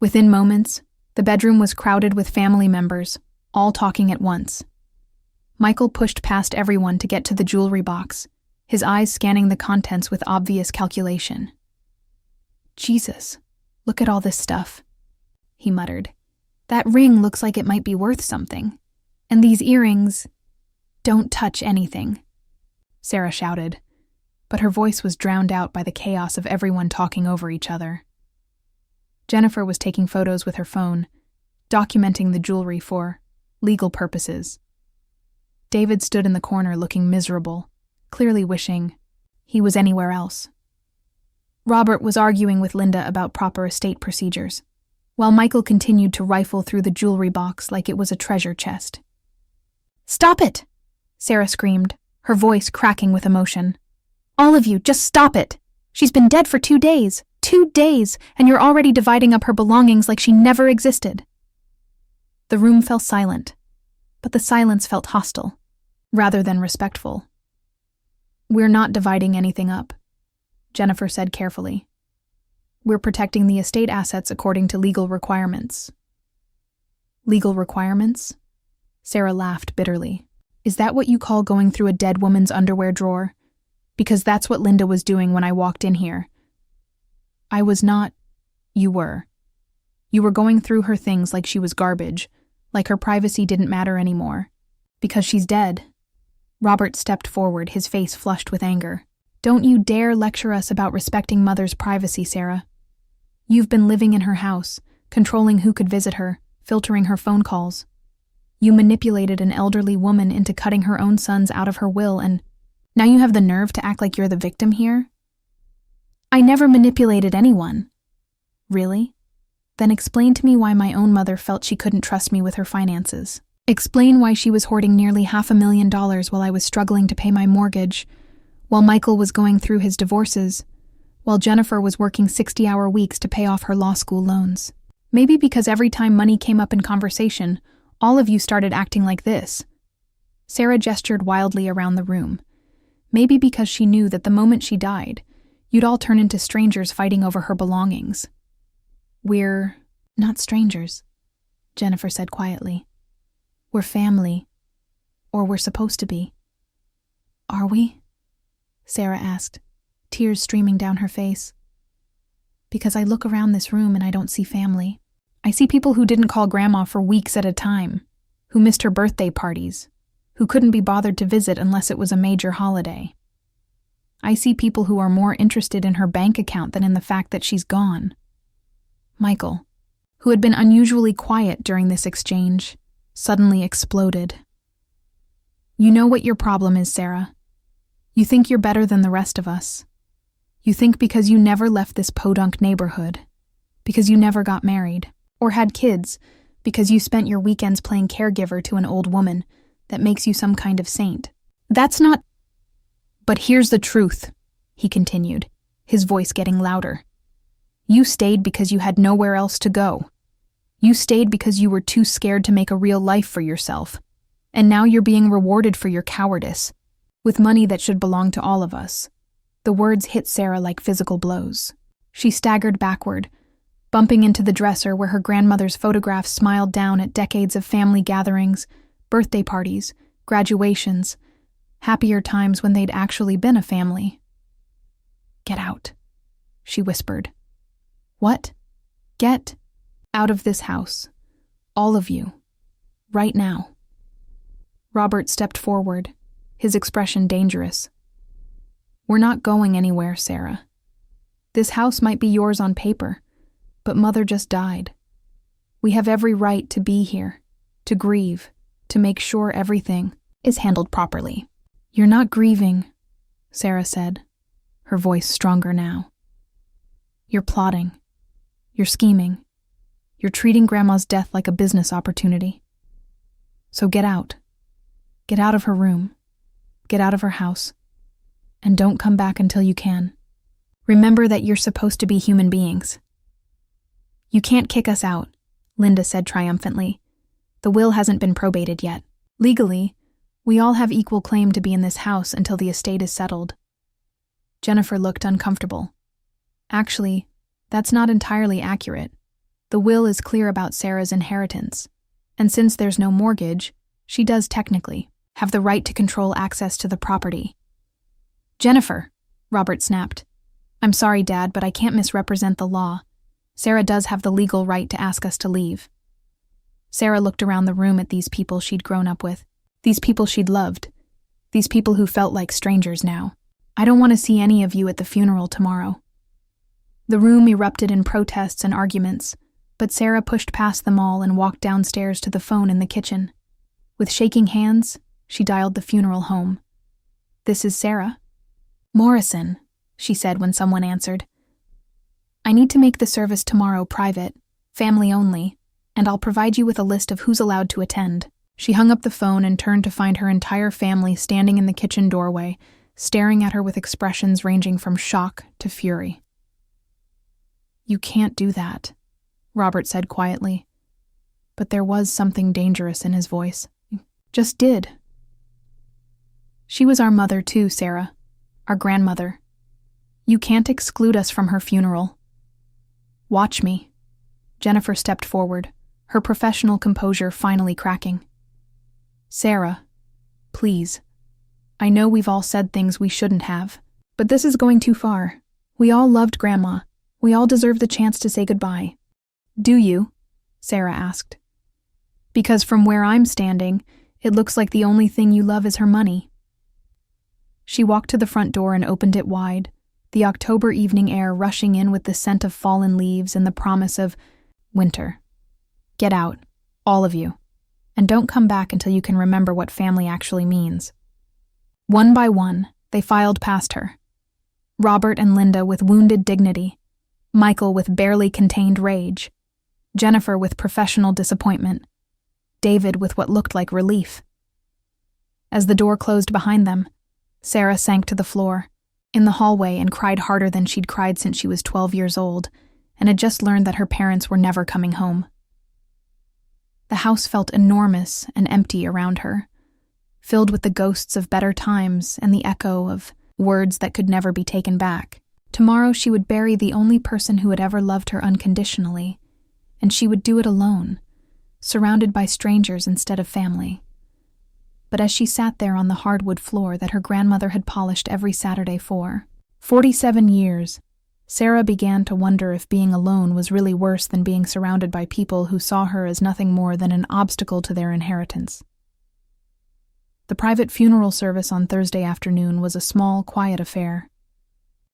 Within moments, the bedroom was crowded with family members, all talking at once. Michael pushed past everyone to get to the jewelry box, his eyes scanning the contents with obvious calculation. "Jesus, look at all this stuff," he muttered. "That ring looks like it might be worth something. And these earrings—" "Don't touch anything," Sarah shouted, but her voice was drowned out by the chaos of everyone talking over each other. Jennifer was taking photos with her phone, documenting the jewelry for legal purposes. David stood in the corner looking miserable, clearly wishing he was anywhere else. Robert was arguing with Linda about proper estate procedures, while Michael continued to rifle through the jewelry box like it was a treasure chest. "Stop it!" Sarah screamed, her voice cracking with emotion. "All of you, just stop it! She's been dead for 2 days. 2 days, and you're already dividing up her belongings like she never existed." The room fell silent, but the silence felt hostile, rather than respectful. "We're not dividing anything up," Jennifer said carefully. "We're protecting the estate assets according to legal requirements." "Legal requirements?" Sarah laughed bitterly. "Is that what you call going through a dead woman's underwear drawer? Because that's what Linda was doing when I walked in here." "I was not." "You were. You were going through her things like she was garbage, like her privacy didn't matter anymore. Because she's dead." Robert stepped forward, his face flushed with anger. "Don't you dare lecture us about respecting Mother's privacy, Sarah. You've been living in her house, controlling who could visit her, filtering her phone calls. You manipulated an elderly woman into cutting her own sons out of her will, and now you have the nerve to act like you're the victim here?" "I never manipulated anyone." "Really? Then explain to me why my own mother felt she couldn't trust me with her finances. Explain why she was hoarding nearly $500,000 while I was struggling to pay my mortgage, while Michael was going through his divorces, while Jennifer was working 60-hour weeks to pay off her law school loans. Maybe because every time money came up in conversation, all of you started acting like this." Sarah gestured wildly around the room. "Maybe because she knew that the moment she died, you'd all turn into strangers fighting over her belongings." "We're not strangers," Jennifer said quietly. "We're family. Or we're supposed to be." "Are we?" Sarah asked, tears streaming down her face. "Because I look around this room and I don't see family. I see people who didn't call Grandma for weeks at a time, who missed her birthday parties, who couldn't be bothered to visit unless it was a major holiday. I see people who are more interested in her bank account than in the fact that she's gone." Michael, who had been unusually quiet during this exchange, suddenly exploded. "You know what your problem is, Sarah. You think you're better than the rest of us. You think because you never left this podunk neighborhood, because you never got married, or had kids, because you spent your weekends playing caregiver to an old woman, that makes you some kind of saint. That's not—" "But here's the truth," he continued, his voice getting louder. "You stayed because you had nowhere else to go. You stayed because you were too scared to make a real life for yourself. And now you're being rewarded for your cowardice, with money that should belong to all of us." The words hit Sarah like physical blows. She staggered backward, bumping into the dresser where her grandmother's photographs smiled down at decades of family gatherings, birthday parties, graduations, happier times when they'd actually been a family. "Get out," she whispered. "What?" "Get out of this house. All of you. Right now." Robert stepped forward, his expression dangerous. "We're not going anywhere, Sarah. This house might be yours on paper, but Mother just died. We have every right to be here, to grieve, to make sure everything is handled properly." "You're not grieving," Sarah said, her voice stronger now. "You're plotting. You're scheming. You're treating Grandma's death like a business opportunity. So get out. Get out of her room. Get out of her house. And don't come back until you can. Remember that you're supposed to be human beings." "You can't kick us out," Linda said triumphantly. "The will hasn't been probated yet. Legally, we all have equal claim to be in this house until the estate is settled." Jennifer looked uncomfortable. Actually, that's not entirely accurate. The will is clear about Sarah's inheritance, and since there's no mortgage, she does technically have the right to control access to the property. Jennifer, Robert snapped. I'm sorry, Dad, but I can't misrepresent the law. Sarah does have the legal right to ask us to leave. Sarah looked around the room at these people she'd grown up with, these people she'd loved, these people who felt like strangers now. I don't want to see any of you at the funeral tomorrow. The room erupted in protests and arguments, but Sarah pushed past them all and walked downstairs to the phone in the kitchen. With shaking hands, she dialed the funeral home. This is Sarah. Morrison, she said when someone answered. I need to make the service tomorrow private, family only, and I'll provide you with a list of who's allowed to attend. She hung up the phone and turned to find her entire family standing in the kitchen doorway, staring at her with expressions ranging from shock to fury. You can't do that, Robert said quietly, but there was something dangerous in his voice. Just did. She was our mother too, Sarah, our grandmother. You can't exclude us from her funeral. Watch me. Jennifer stepped forward, her professional composure finally cracking. Sarah, please. I know we've all said things we shouldn't have, but this is going too far. We all loved Grandma. We all deserve the chance to say goodbye. Do you? Sarah asked. Because from where I'm standing, it looks like the only thing you love is her money. She walked to the front door and opened it wide, the October evening air rushing in with the scent of fallen leaves and the promise of winter. Get out, all of you, and don't come back until you can remember what family actually means. One by one, they filed past her. Robert and Linda with wounded dignity, Michael with barely contained rage, Jennifer with professional disappointment, David with what looked like relief. As the door closed behind them, Sarah sank to the floor, in the hallway, and cried harder than she'd cried since she was 12 years old, and had just learned that her parents were never coming home. The house felt enormous and empty around her, filled with the ghosts of better times and the echo of words that could never be taken back. Tomorrow she would bury the only person who had ever loved her unconditionally, and she would do it alone, surrounded by strangers instead of family. But as she sat there on the hardwood floor that her grandmother had polished every Saturday for 47 years, Sarah began to wonder if being alone was really worse than being surrounded by people who saw her as nothing more than an obstacle to their inheritance. The private funeral service on Thursday afternoon was a small, quiet affair.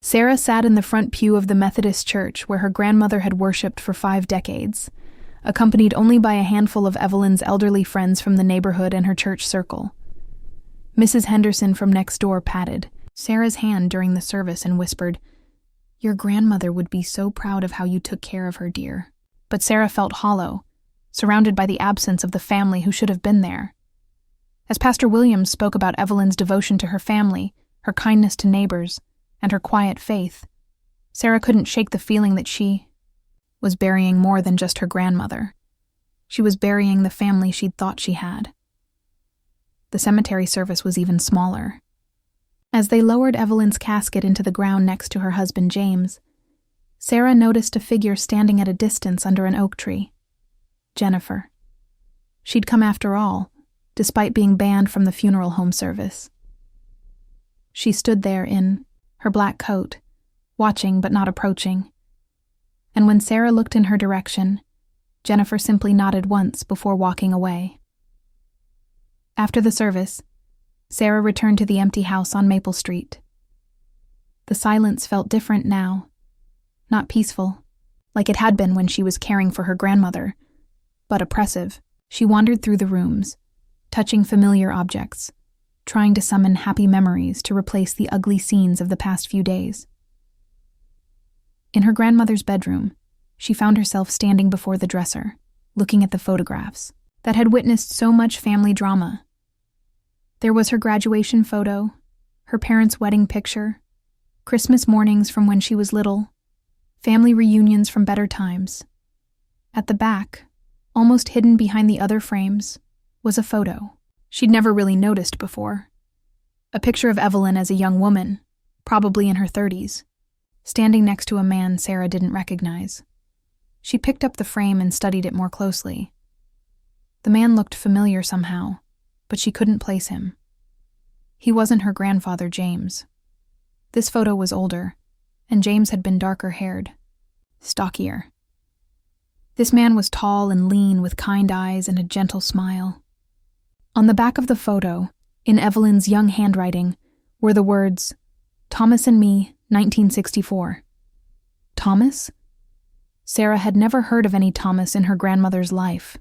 Sarah sat in the front pew of the Methodist church where her grandmother had worshipped for 5 decades, accompanied only by a handful of Evelyn's elderly friends from the neighborhood and her church circle. Mrs. Henderson from next door patted Sarah's hand during the service and whispered, Your grandmother would be so proud of how you took care of her, dear. But Sarah felt hollow, surrounded by the absence of the family who should have been there. As Pastor Williams spoke about Evelyn's devotion to her family, her kindness to neighbors, and her quiet faith, Sarah couldn't shake the feeling that she was burying more than just her grandmother. She was burying the family she'd thought she had. The cemetery service was even smaller. As they lowered Evelyn's casket into the ground next to her husband James, Sarah noticed a figure standing at a distance under an oak tree. Jennifer. She'd come after all, despite being banned from the funeral home service. She stood there in her black coat, watching but not approaching. And when Sarah looked in her direction, Jennifer simply nodded once before walking away. After the service, Sarah returned to the empty house on Maple Street. The silence felt different now, not peaceful, like it had been when she was caring for her grandmother, but oppressive. She wandered through the rooms, touching familiar objects, trying to summon happy memories to replace the ugly scenes of the past few days. In her grandmother's bedroom, she found herself standing before the dresser, looking at the photographs that had witnessed so much family drama. There was her graduation photo, her parents' wedding picture, Christmas mornings from when she was little, family reunions from better times. At the back, almost hidden behind the other frames, was a photo she'd never really noticed before. A picture of Evelyn as a young woman, probably in her 30s. standing next to a man Sarah didn't recognize. She picked up the frame and studied it more closely. The man looked familiar somehow, but she couldn't place him. He wasn't her grandfather, James. This photo was older, and James had been darker-haired, stockier. This man was tall and lean with kind eyes and a gentle smile. On the back of the photo, in Evelyn's young handwriting, were the words, "Thomas and me, 1964. Thomas? Sarah had never heard of any Thomas in her grandmother's life.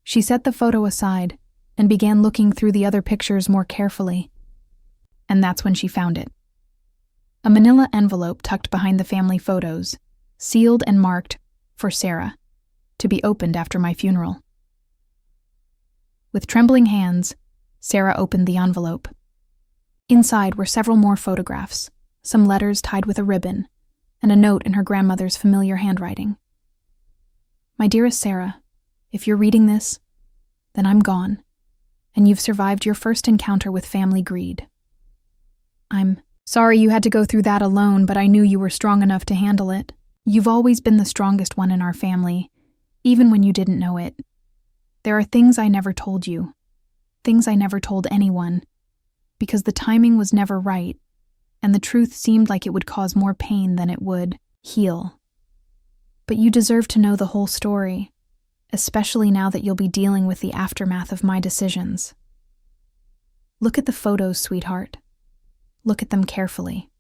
She set the photo aside and began looking through the other pictures more carefully. And that's when she found it. A manila envelope tucked behind the family photos, sealed and marked, for Sarah, to be opened after my funeral. With trembling hands, Sarah opened the envelope. Inside were several more photographs, some letters tied with a ribbon, and a note in her grandmother's familiar handwriting. "My dearest Sarah, if you're reading this, then I'm gone, and you've survived your first encounter with family greed. I'm sorry you had to go through that alone, but I knew you were strong enough to handle it. You've always been the strongest one in our family, even when you didn't know it. There are things I never told you, things I never told anyone, because the timing was never right, and the truth seemed like it would cause more pain than it would heal. But you deserve to know the whole story, especially now that you'll be dealing with the aftermath of my decisions. Look at the photos, sweetheart. Look at them carefully."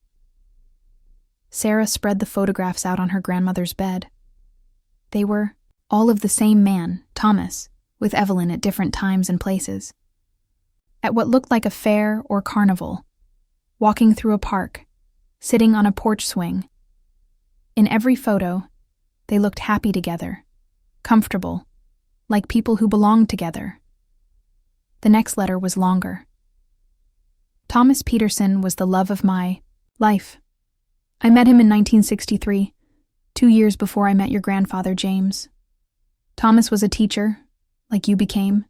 Sarah spread the photographs out on her grandmother's bed. They were all of the same man, Thomas, with Evelyn at different times and places. At what looked like a fair or carnival, walking through a park, sitting on a porch swing. In every photo, they looked happy together, comfortable, like people who belonged together. The next letter was longer. "Thomas Peterson was the love of my life. I met him in 1963, 2 years before I met your grandfather, James. Thomas was a teacher, like you became,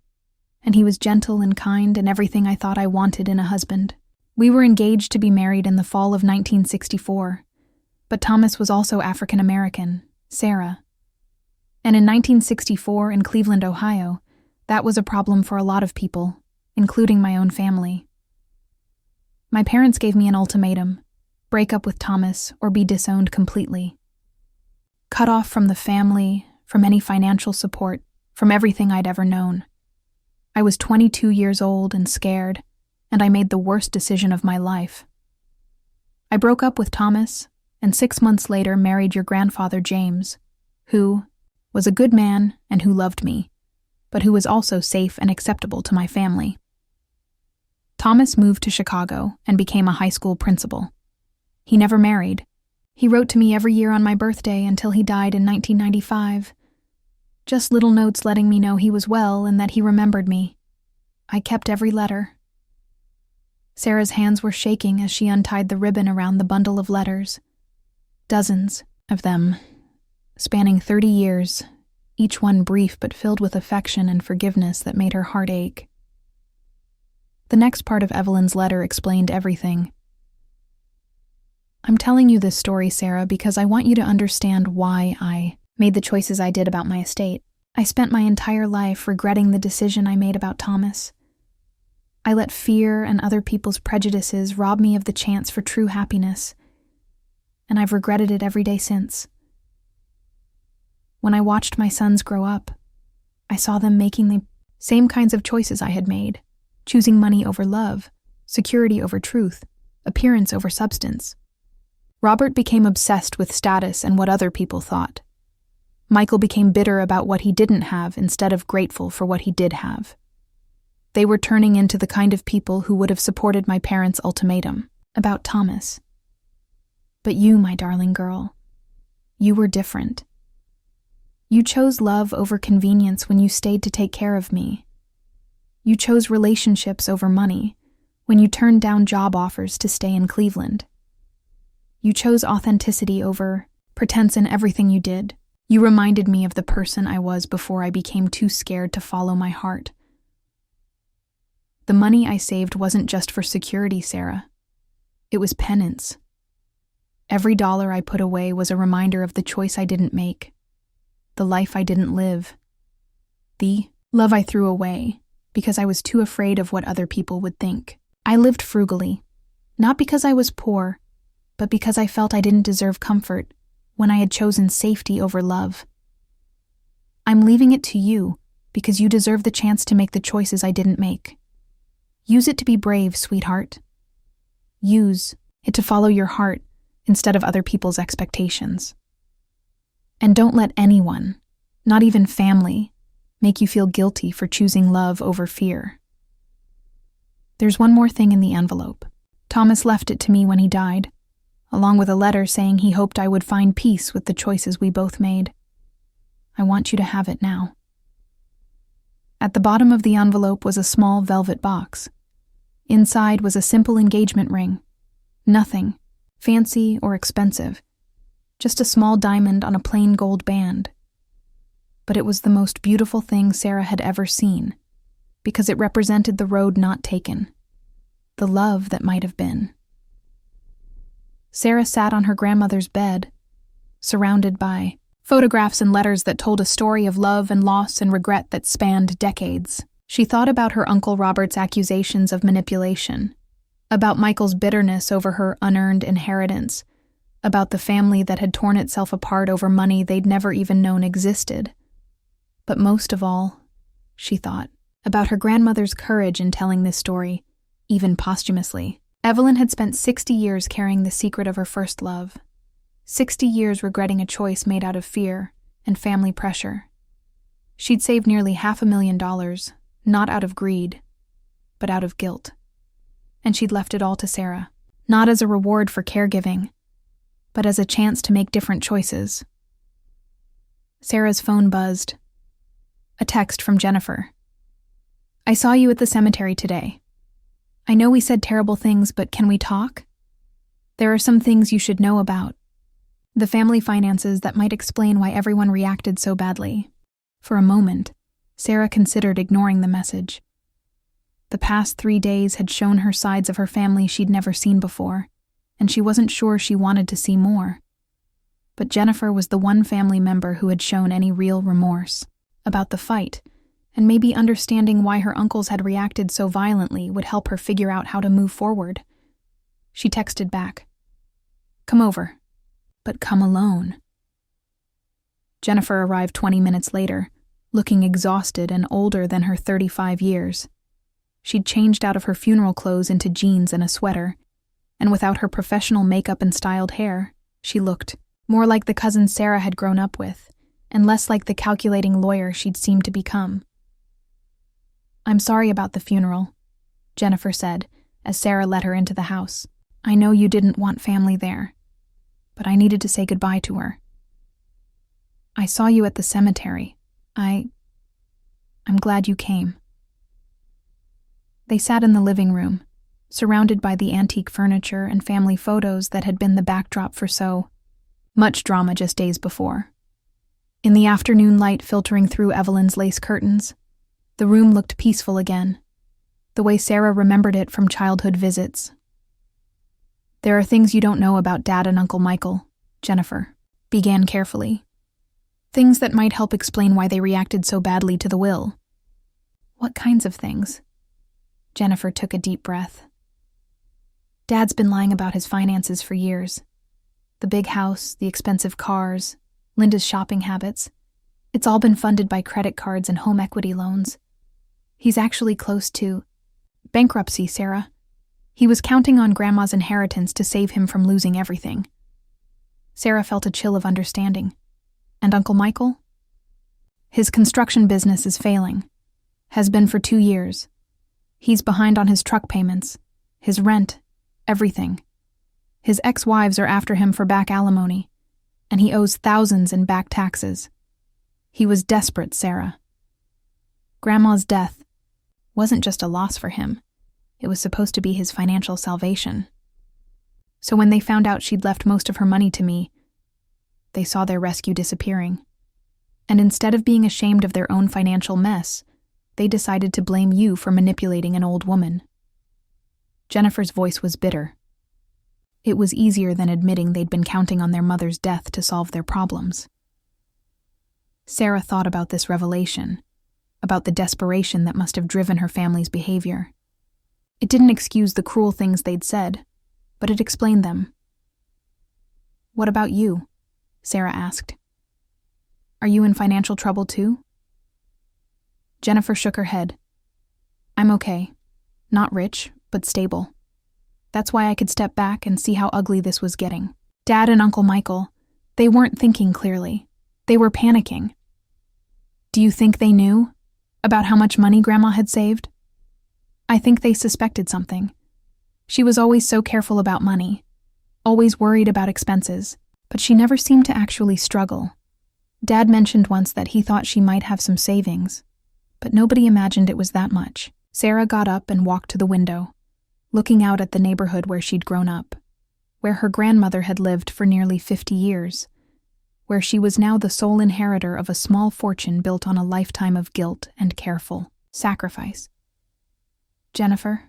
and he was gentle and kind and everything I thought I wanted in a husband. We were engaged to be married in the fall of 1964, but Thomas was also African American, Sarah. And in 1964 in Cleveland, Ohio, that was a problem for a lot of people, including my own family. My parents gave me an ultimatum: break up with Thomas or be disowned completely. Cut off from the family, from any financial support, from everything I'd ever known. I was 22 years old and scared, and I made the worst decision of my life. I broke up with Thomas, and 6 months later married your grandfather, James, who was a good man and who loved me, but who was also safe and acceptable to my family. Thomas moved to Chicago and became a high school principal. He never married. He wrote to me every year on my birthday until he died in 1995. Just little notes letting me know he was well and that he remembered me. I kept every letter." Sarah's hands were shaking as she untied the ribbon around the bundle of letters. Dozens of them, spanning 30 years, each one brief but filled with affection and forgiveness that made her heart ache. The next part of Evelyn's letter explained everything. "I'm telling you this story, Sarah, because I want you to understand why I made the choices I did about my estate. I spent my entire life regretting the decision I made about Thomas. I let fear and other people's prejudices rob me of the chance for true happiness, and I've regretted it every day since. When I watched my sons grow up, I saw them making the same kinds of choices I had made, choosing money over love, security over truth, appearance over substance. Robert became obsessed with status and what other people thought. Michael became bitter about what he didn't have instead of grateful for what he did have. They were turning into the kind of people who would have supported my parents' ultimatum about Thomas. But you, my darling girl, you were different. You chose love over convenience when you stayed to take care of me. You chose relationships over money when you turned down job offers to stay in Cleveland. You chose authenticity over pretense in everything you did. You reminded me of the person I was before I became too scared to follow my heart. The money I saved wasn't just for security, Sarah. It was penance. Every dollar I put away was a reminder of the choice I didn't make, the life I didn't live, the love I threw away because I was too afraid of what other people would think. I lived frugally, not because I was poor, but because I felt I didn't deserve comfort when I had chosen safety over love. I'm leaving it to you because you deserve the chance to make the choices I didn't make. Use it to be brave, sweetheart. Use it to follow your heart instead of other people's expectations. And don't let anyone, not even family, make you feel guilty for choosing love over fear. There's one more thing in the envelope. Thomas left it to me when he died, along with a letter saying he hoped I would find peace with the choices we both made. I want you to have it now. At the bottom of the envelope was a small velvet box. Inside was a simple engagement ring. Nothing fancy or expensive, just a small diamond on a plain gold band. But it was the most beautiful thing Sarah had ever seen, because it represented the road not taken, the love that might have been. Sarah sat on her grandmother's bed, surrounded by photographs and letters that told a story of love and loss and regret that spanned decades. She thought about her Uncle Robert's accusations of manipulation, about Michael's bitterness over her unearned inheritance, about the family that had torn itself apart over money they'd never even known existed. But most of all, she thought, about her grandmother's courage in telling this story, even posthumously. Evelyn had spent 60 years carrying the secret of her first love, 60 years regretting a choice made out of fear and family pressure. She'd saved nearly $500,000, not out of greed, but out of guilt. And she'd left it all to Sarah, not as a reward for caregiving, but as a chance to make different choices. Sarah's phone buzzed. A text from Jennifer. I saw you at the cemetery today. I know we said terrible things, but can we talk? There are some things you should know about. The family finances that might explain why everyone reacted so badly. For a moment, Sarah considered ignoring the message. The past 3 days had shown her sides of her family she'd never seen before, and she wasn't sure she wanted to see more. But Jennifer was the one family member who had shown any real remorse about the fight, and maybe understanding why her uncles had reacted so violently would help her figure out how to move forward. She texted back, "Come over, but come alone." Jennifer arrived 20 minutes later, looking exhausted and older than her 35 years. She'd changed out of her funeral clothes into jeans and a sweater, and without her professional makeup and styled hair, she looked more like the cousin Sarah had grown up with, and less like the calculating lawyer she'd seemed to become. "I'm sorry about the funeral," Jennifer said, as Sarah led her into the house. "I know you didn't want family there, but I needed to say goodbye to her. I saw you at the cemetery. I'm glad you came." They sat in the living room, surrounded by the antique furniture and family photos that had been the backdrop for so much drama just days before. In the afternoon light filtering through Evelyn's lace curtains, the room looked peaceful again, the way Sarah remembered it from childhood visits. "There are things you don't know about Dad and Uncle Michael," Jennifer began carefully. "Things that might help explain why they reacted so badly to the will." "What kinds of things?" Jennifer took a deep breath. "Dad's been lying about his finances for years. The big house, the expensive cars, Linda's shopping habits. It's all been funded by credit cards and home equity loans. He's actually close to bankruptcy, Sarah. He was counting on Grandma's inheritance to save him from losing everything." Sarah felt a chill of understanding. "And Uncle Michael?" "His construction business is failing. Has been for 2 years. He's behind on his truck payments, his rent, everything. His ex-wives are after him for back alimony, and he owes thousands in back taxes. He was desperate, Sarah. Grandma's death wasn't just a loss for him. It was supposed to be his financial salvation. So when they found out she'd left most of her money to me, they saw their rescue disappearing. And instead of being ashamed of their own financial mess, they decided to blame you for manipulating an old woman." Jennifer's voice was bitter. It was easier than admitting they'd been counting on their mother's death to solve their problems. Sarah thought about this revelation, about the desperation that must have driven her family's behavior. It didn't excuse the cruel things they'd said, but it explained them. "What about you?" Sarah asked. "Are you in financial trouble too?" Jennifer shook her head. "I'm okay. Not rich, but stable. That's why I could step back and see how ugly this was getting. Dad and Uncle Michael, they weren't thinking clearly. They were panicking." "Do you think they knew about how much money Grandma had saved?" "I think they suspected something. She was always so careful about money, always worried about expenses, but she never seemed to actually struggle. Dad mentioned once that he thought she might have some savings, but nobody imagined it was that much." Sarah got up and walked to the window, looking out at the neighborhood where she'd grown up, where her grandmother had lived for nearly 50 years, where she was now the sole inheritor of a small fortune built on a lifetime of guilt and careful sacrifice. "Jennifer,"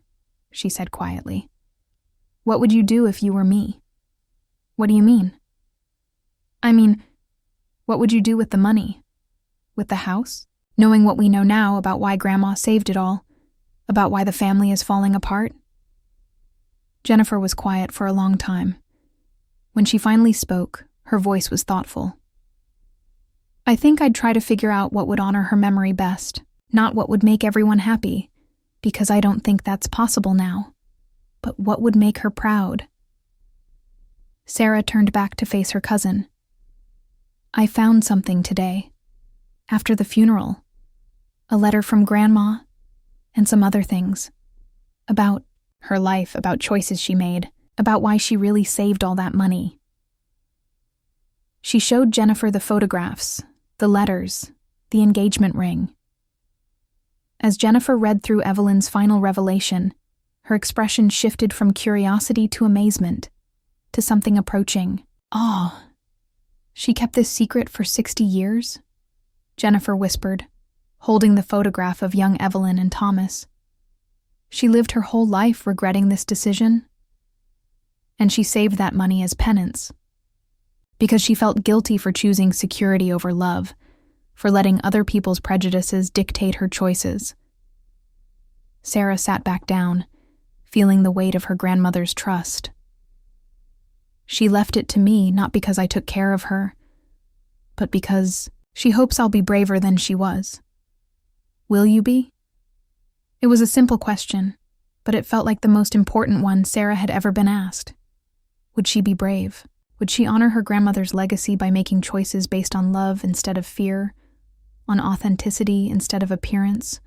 she said quietly, "what would you do if you were me?" "What do you mean?" "I mean, what would you do with the money? With the house? Knowing what we know now about why Grandma saved it all, about why the family is falling apart?" Jennifer was quiet for a long time. When she finally spoke, her voice was thoughtful. "I think I'd try to figure out what would honor her memory best, not what would make everyone happy, because I don't think that's possible now, but what would make her proud." Sarah turned back to face her cousin. "I found something today, after the funeral. A letter from Grandma, and some other things. About her life, about choices she made, about why she really saved all that money." She showed Jennifer the photographs, the letters, the engagement ring. As Jennifer read through Evelyn's final revelation, her expression shifted from curiosity to amazement, to something approaching awe. "She kept this secret for 60 years?" Jennifer whispered, holding the photograph of young Evelyn and Thomas. "She lived her whole life regretting this decision? And she saved that money as penance, because she felt guilty for choosing security over love, for letting other people's prejudices dictate her choices." Sarah sat back down, feeling the weight of her grandmother's trust. "She left it to me not because I took care of her, but because she hopes I'll be braver than she was. Will you be?" It was a simple question, but it felt like the most important one Sarah had ever been asked. Would she be brave? Would she honor her grandmother's legacy by making choices based on love instead of fear, on authenticity instead of appearance,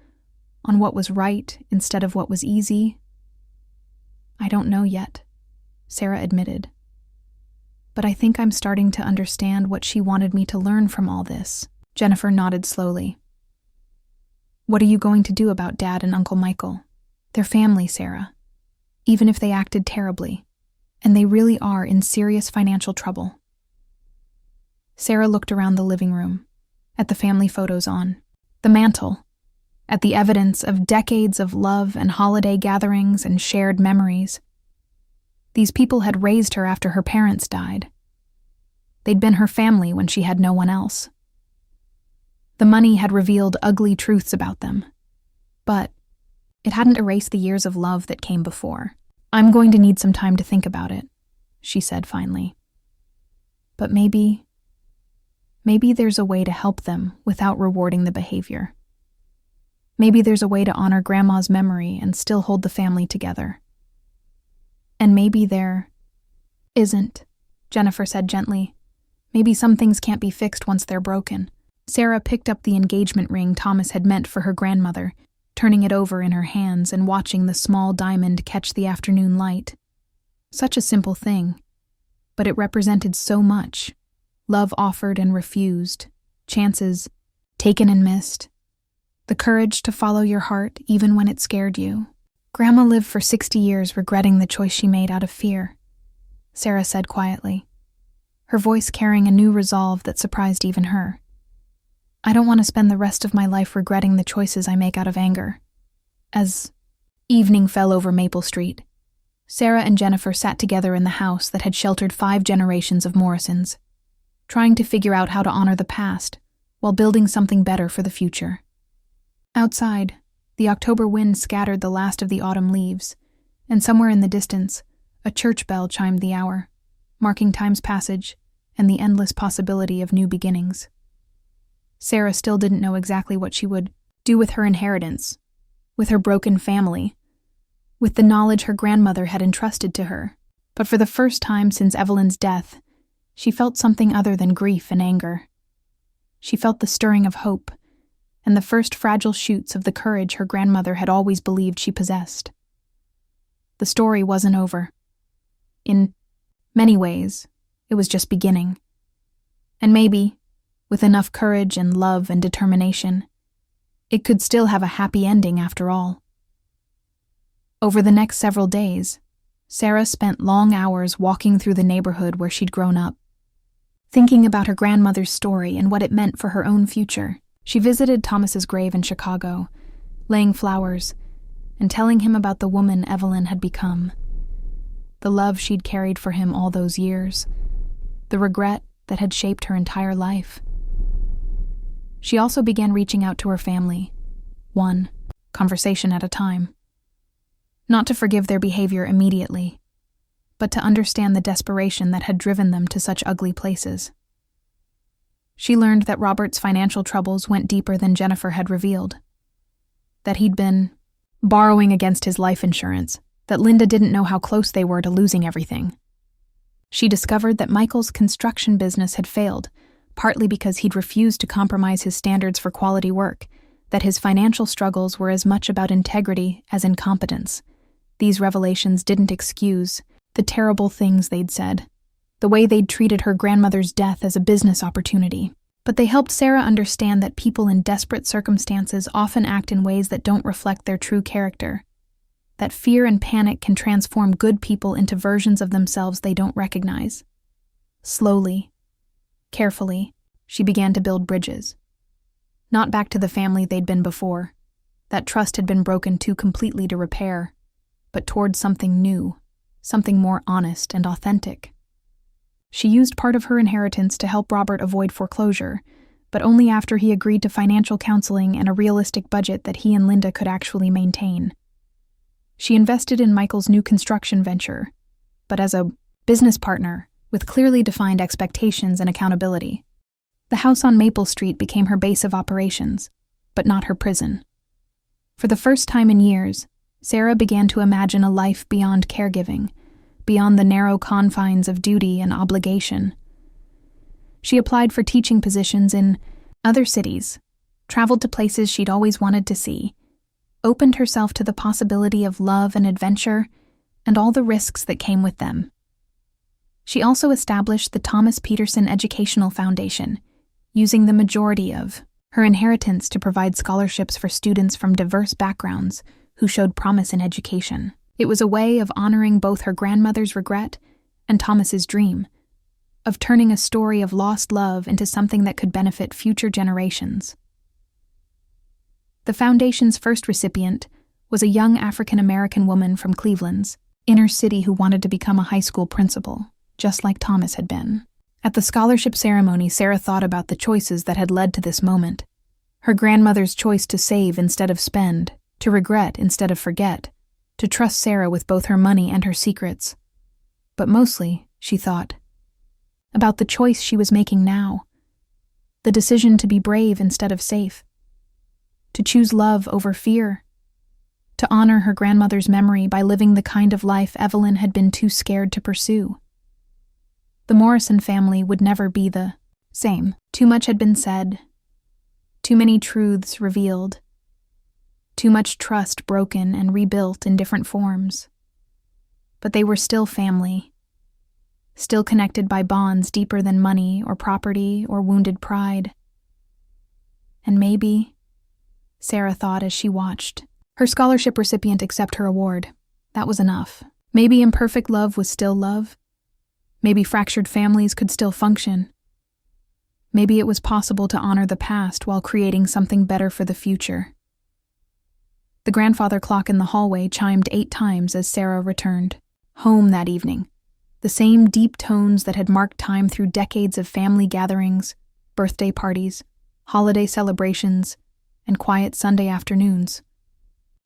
on what was right instead of what was easy? "I don't know yet," Sarah admitted. "But I think I'm starting to understand what she wanted me to learn from all this." Jennifer nodded slowly. "What are you going to do about Dad and Uncle Michael? They're family, Sarah. Even if they acted terribly, and they really are in serious financial trouble." Sarah looked around the living room, at the family photos on the mantle, at the evidence of decades of love and holiday gatherings and shared memories. These people had raised her after her parents died. They'd been her family when she had no one else. The money had revealed ugly truths about them, but it hadn't erased the years of love that came before. "I'm going to need some time to think about it," she said finally. "But maybe there's a way to help them without rewarding the behavior. Maybe there's a way to honor Grandma's memory and still hold the family together. And maybe there isn't," Jennifer said gently. "Maybe some things can't be fixed once they're broken." Sarah picked up the engagement ring Thomas had meant for her grandmother, turning it over in her hands and watching the small diamond catch the afternoon light. Such a simple thing, but it represented so much. Love offered and refused, chances taken and missed, the courage to follow your heart even when it scared you. "Grandma lived for 60 years regretting the choice she made out of fear," Sarah said quietly, her voice carrying a new resolve that surprised even her. "I don't want to spend the rest of my life regretting the choices I make out of anger." As evening fell over Maple Street, Sarah and Jennifer sat together in the house that had sheltered 5 generations of Morrisons, trying to figure out how to honor the past while building something better for the future. Outside, the October wind scattered the last of the autumn leaves, and somewhere in the distance, a church bell chimed the hour, marking time's passage and the endless possibility of new beginnings. Sarah still didn't know exactly what she would do with her inheritance, with her broken family, with the knowledge her grandmother had entrusted to her. But for the first time since Evelyn's death, she felt something other than grief and anger. She felt the stirring of hope, and the first fragile shoots of the courage her grandmother had always believed she possessed. The story wasn't over. In many ways, it was just beginning. And maybe, with enough courage and love and determination, it could still have a happy ending after all. Over the next several days, Sarah spent long hours walking through the neighborhood where she'd grown up. Thinking about her grandmother's story and what it meant for her own future, she visited Thomas's grave in Chicago, laying flowers and telling him about the woman Evelyn had become, the love she'd carried for him all those years, the regret that had shaped her entire life. She also began reaching out to her family, one conversation at a time. Not to forgive their behavior immediately, but to understand the desperation that had driven them to such ugly places. She learned that Robert's financial troubles went deeper than Jennifer had revealed, that he'd been borrowing against his life insurance, that Linda didn't know how close they were to losing everything. She discovered that Michael's construction business had failed, partly because he'd refused to compromise his standards for quality work, that his financial struggles were as much about integrity as incompetence. These revelations didn't excuse the terrible things they'd said, the way they'd treated her grandmother's death as a business opportunity. But they helped Sarah understand that people in desperate circumstances often act in ways that don't reflect their true character, that fear and panic can transform good people into versions of themselves they don't recognize. Slowly, carefully, she began to build bridges. Not back to the family they'd been before. That trust had been broken too completely to repair, but towards something new, something more honest and authentic. She used part of her inheritance to help Robert avoid foreclosure, but only after he agreed to financial counseling and a realistic budget that he and Linda could actually maintain. She invested in Michael's new construction venture, but as a business partner with clearly defined expectations and accountability. The house on Maple Street became her base of operations, but not her prison. For the first time in years, Sarah began to imagine a life beyond caregiving, beyond the narrow confines of duty and obligation. She applied for teaching positions in other cities, traveled to places she'd always wanted to see, opened herself to the possibility of love and adventure, and all the risks that came with them. She also established the Thomas Peterson Educational Foundation, using the majority of her inheritance to provide scholarships for students from diverse backgrounds who showed promise in education. It was a way of honoring both her grandmother's regret and Thomas's dream, of turning a story of lost love into something that could benefit future generations. The foundation's first recipient was a young African-American woman from Cleveland's inner city who wanted to become a high school principal, just like Thomas had been. At the scholarship ceremony, Sarah thought about the choices that had led to this moment. Her grandmother's choice to save instead of spend, to regret instead of forget, to trust Sarah with both her money and her secrets. But mostly, she thought, about the choice she was making now, the decision to be brave instead of safe, to choose love over fear, to honor her grandmother's memory by living the kind of life Evelyn had been too scared to pursue. The Morrison family would never be the same. Too much had been said, too many truths revealed, too much trust broken and rebuilt in different forms. But they were still family, still connected by bonds deeper than money or property or wounded pride. And maybe, Sarah thought as she watched her scholarship recipient accept her award, that was enough. Maybe imperfect love was still love. Maybe fractured families could still function. Maybe it was possible to honor the past while creating something better for the future. The grandfather clock in the hallway chimed 8 times as Sarah returned. Home that evening. The same deep tones that had marked time through decades of family gatherings, birthday parties, holiday celebrations, and quiet Sunday afternoons.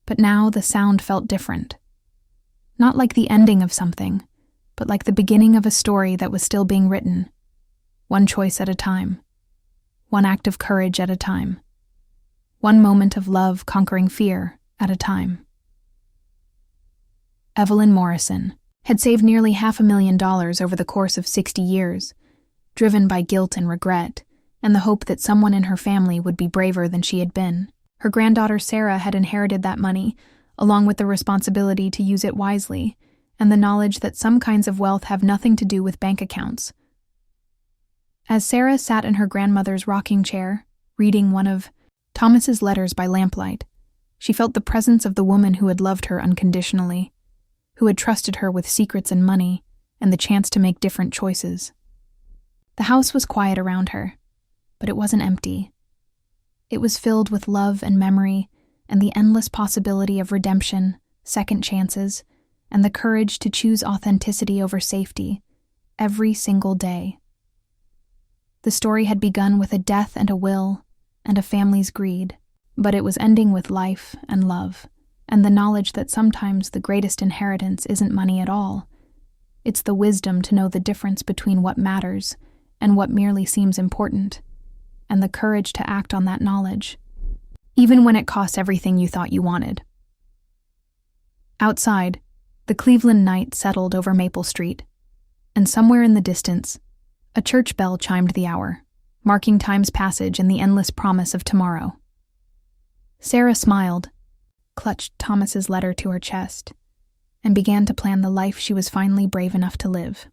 But now the sound felt different. Not like the ending of something, but like the beginning of a story that was still being written, one choice at a time, one act of courage at a time, one moment of love conquering fear at a time. Evelyn Morrison had saved nearly $500,000 over the course of 60 years, driven by guilt and regret, and the hope that someone in her family would be braver than she had been. Her granddaughter Sarah had inherited that money, along with the responsibility to use it wisely, and the knowledge that some kinds of wealth have nothing to do with bank accounts. As Sarah sat in her grandmother's rocking chair, reading one of Thomas's letters by lamplight, she felt the presence of the woman who had loved her unconditionally, who had trusted her with secrets and money, and the chance to make different choices. The house was quiet around her, but it wasn't empty. It was filled with love and memory, and the endless possibility of redemption, second chances, and the courage to choose authenticity over safety, every single day. The story had begun with a death and a will, and a family's greed, but it was ending with life and love, and the knowledge that sometimes the greatest inheritance isn't money at all. It's the wisdom to know the difference between what matters and what merely seems important, and the courage to act on that knowledge, even when it costs everything you thought you wanted. Outside, the Cleveland night settled over Maple Street, and somewhere in the distance, a church bell chimed the hour, marking time's passage and the endless promise of tomorrow. Sarah smiled, clutched Thomas's letter to her chest, and began to plan the life she was finally brave enough to live.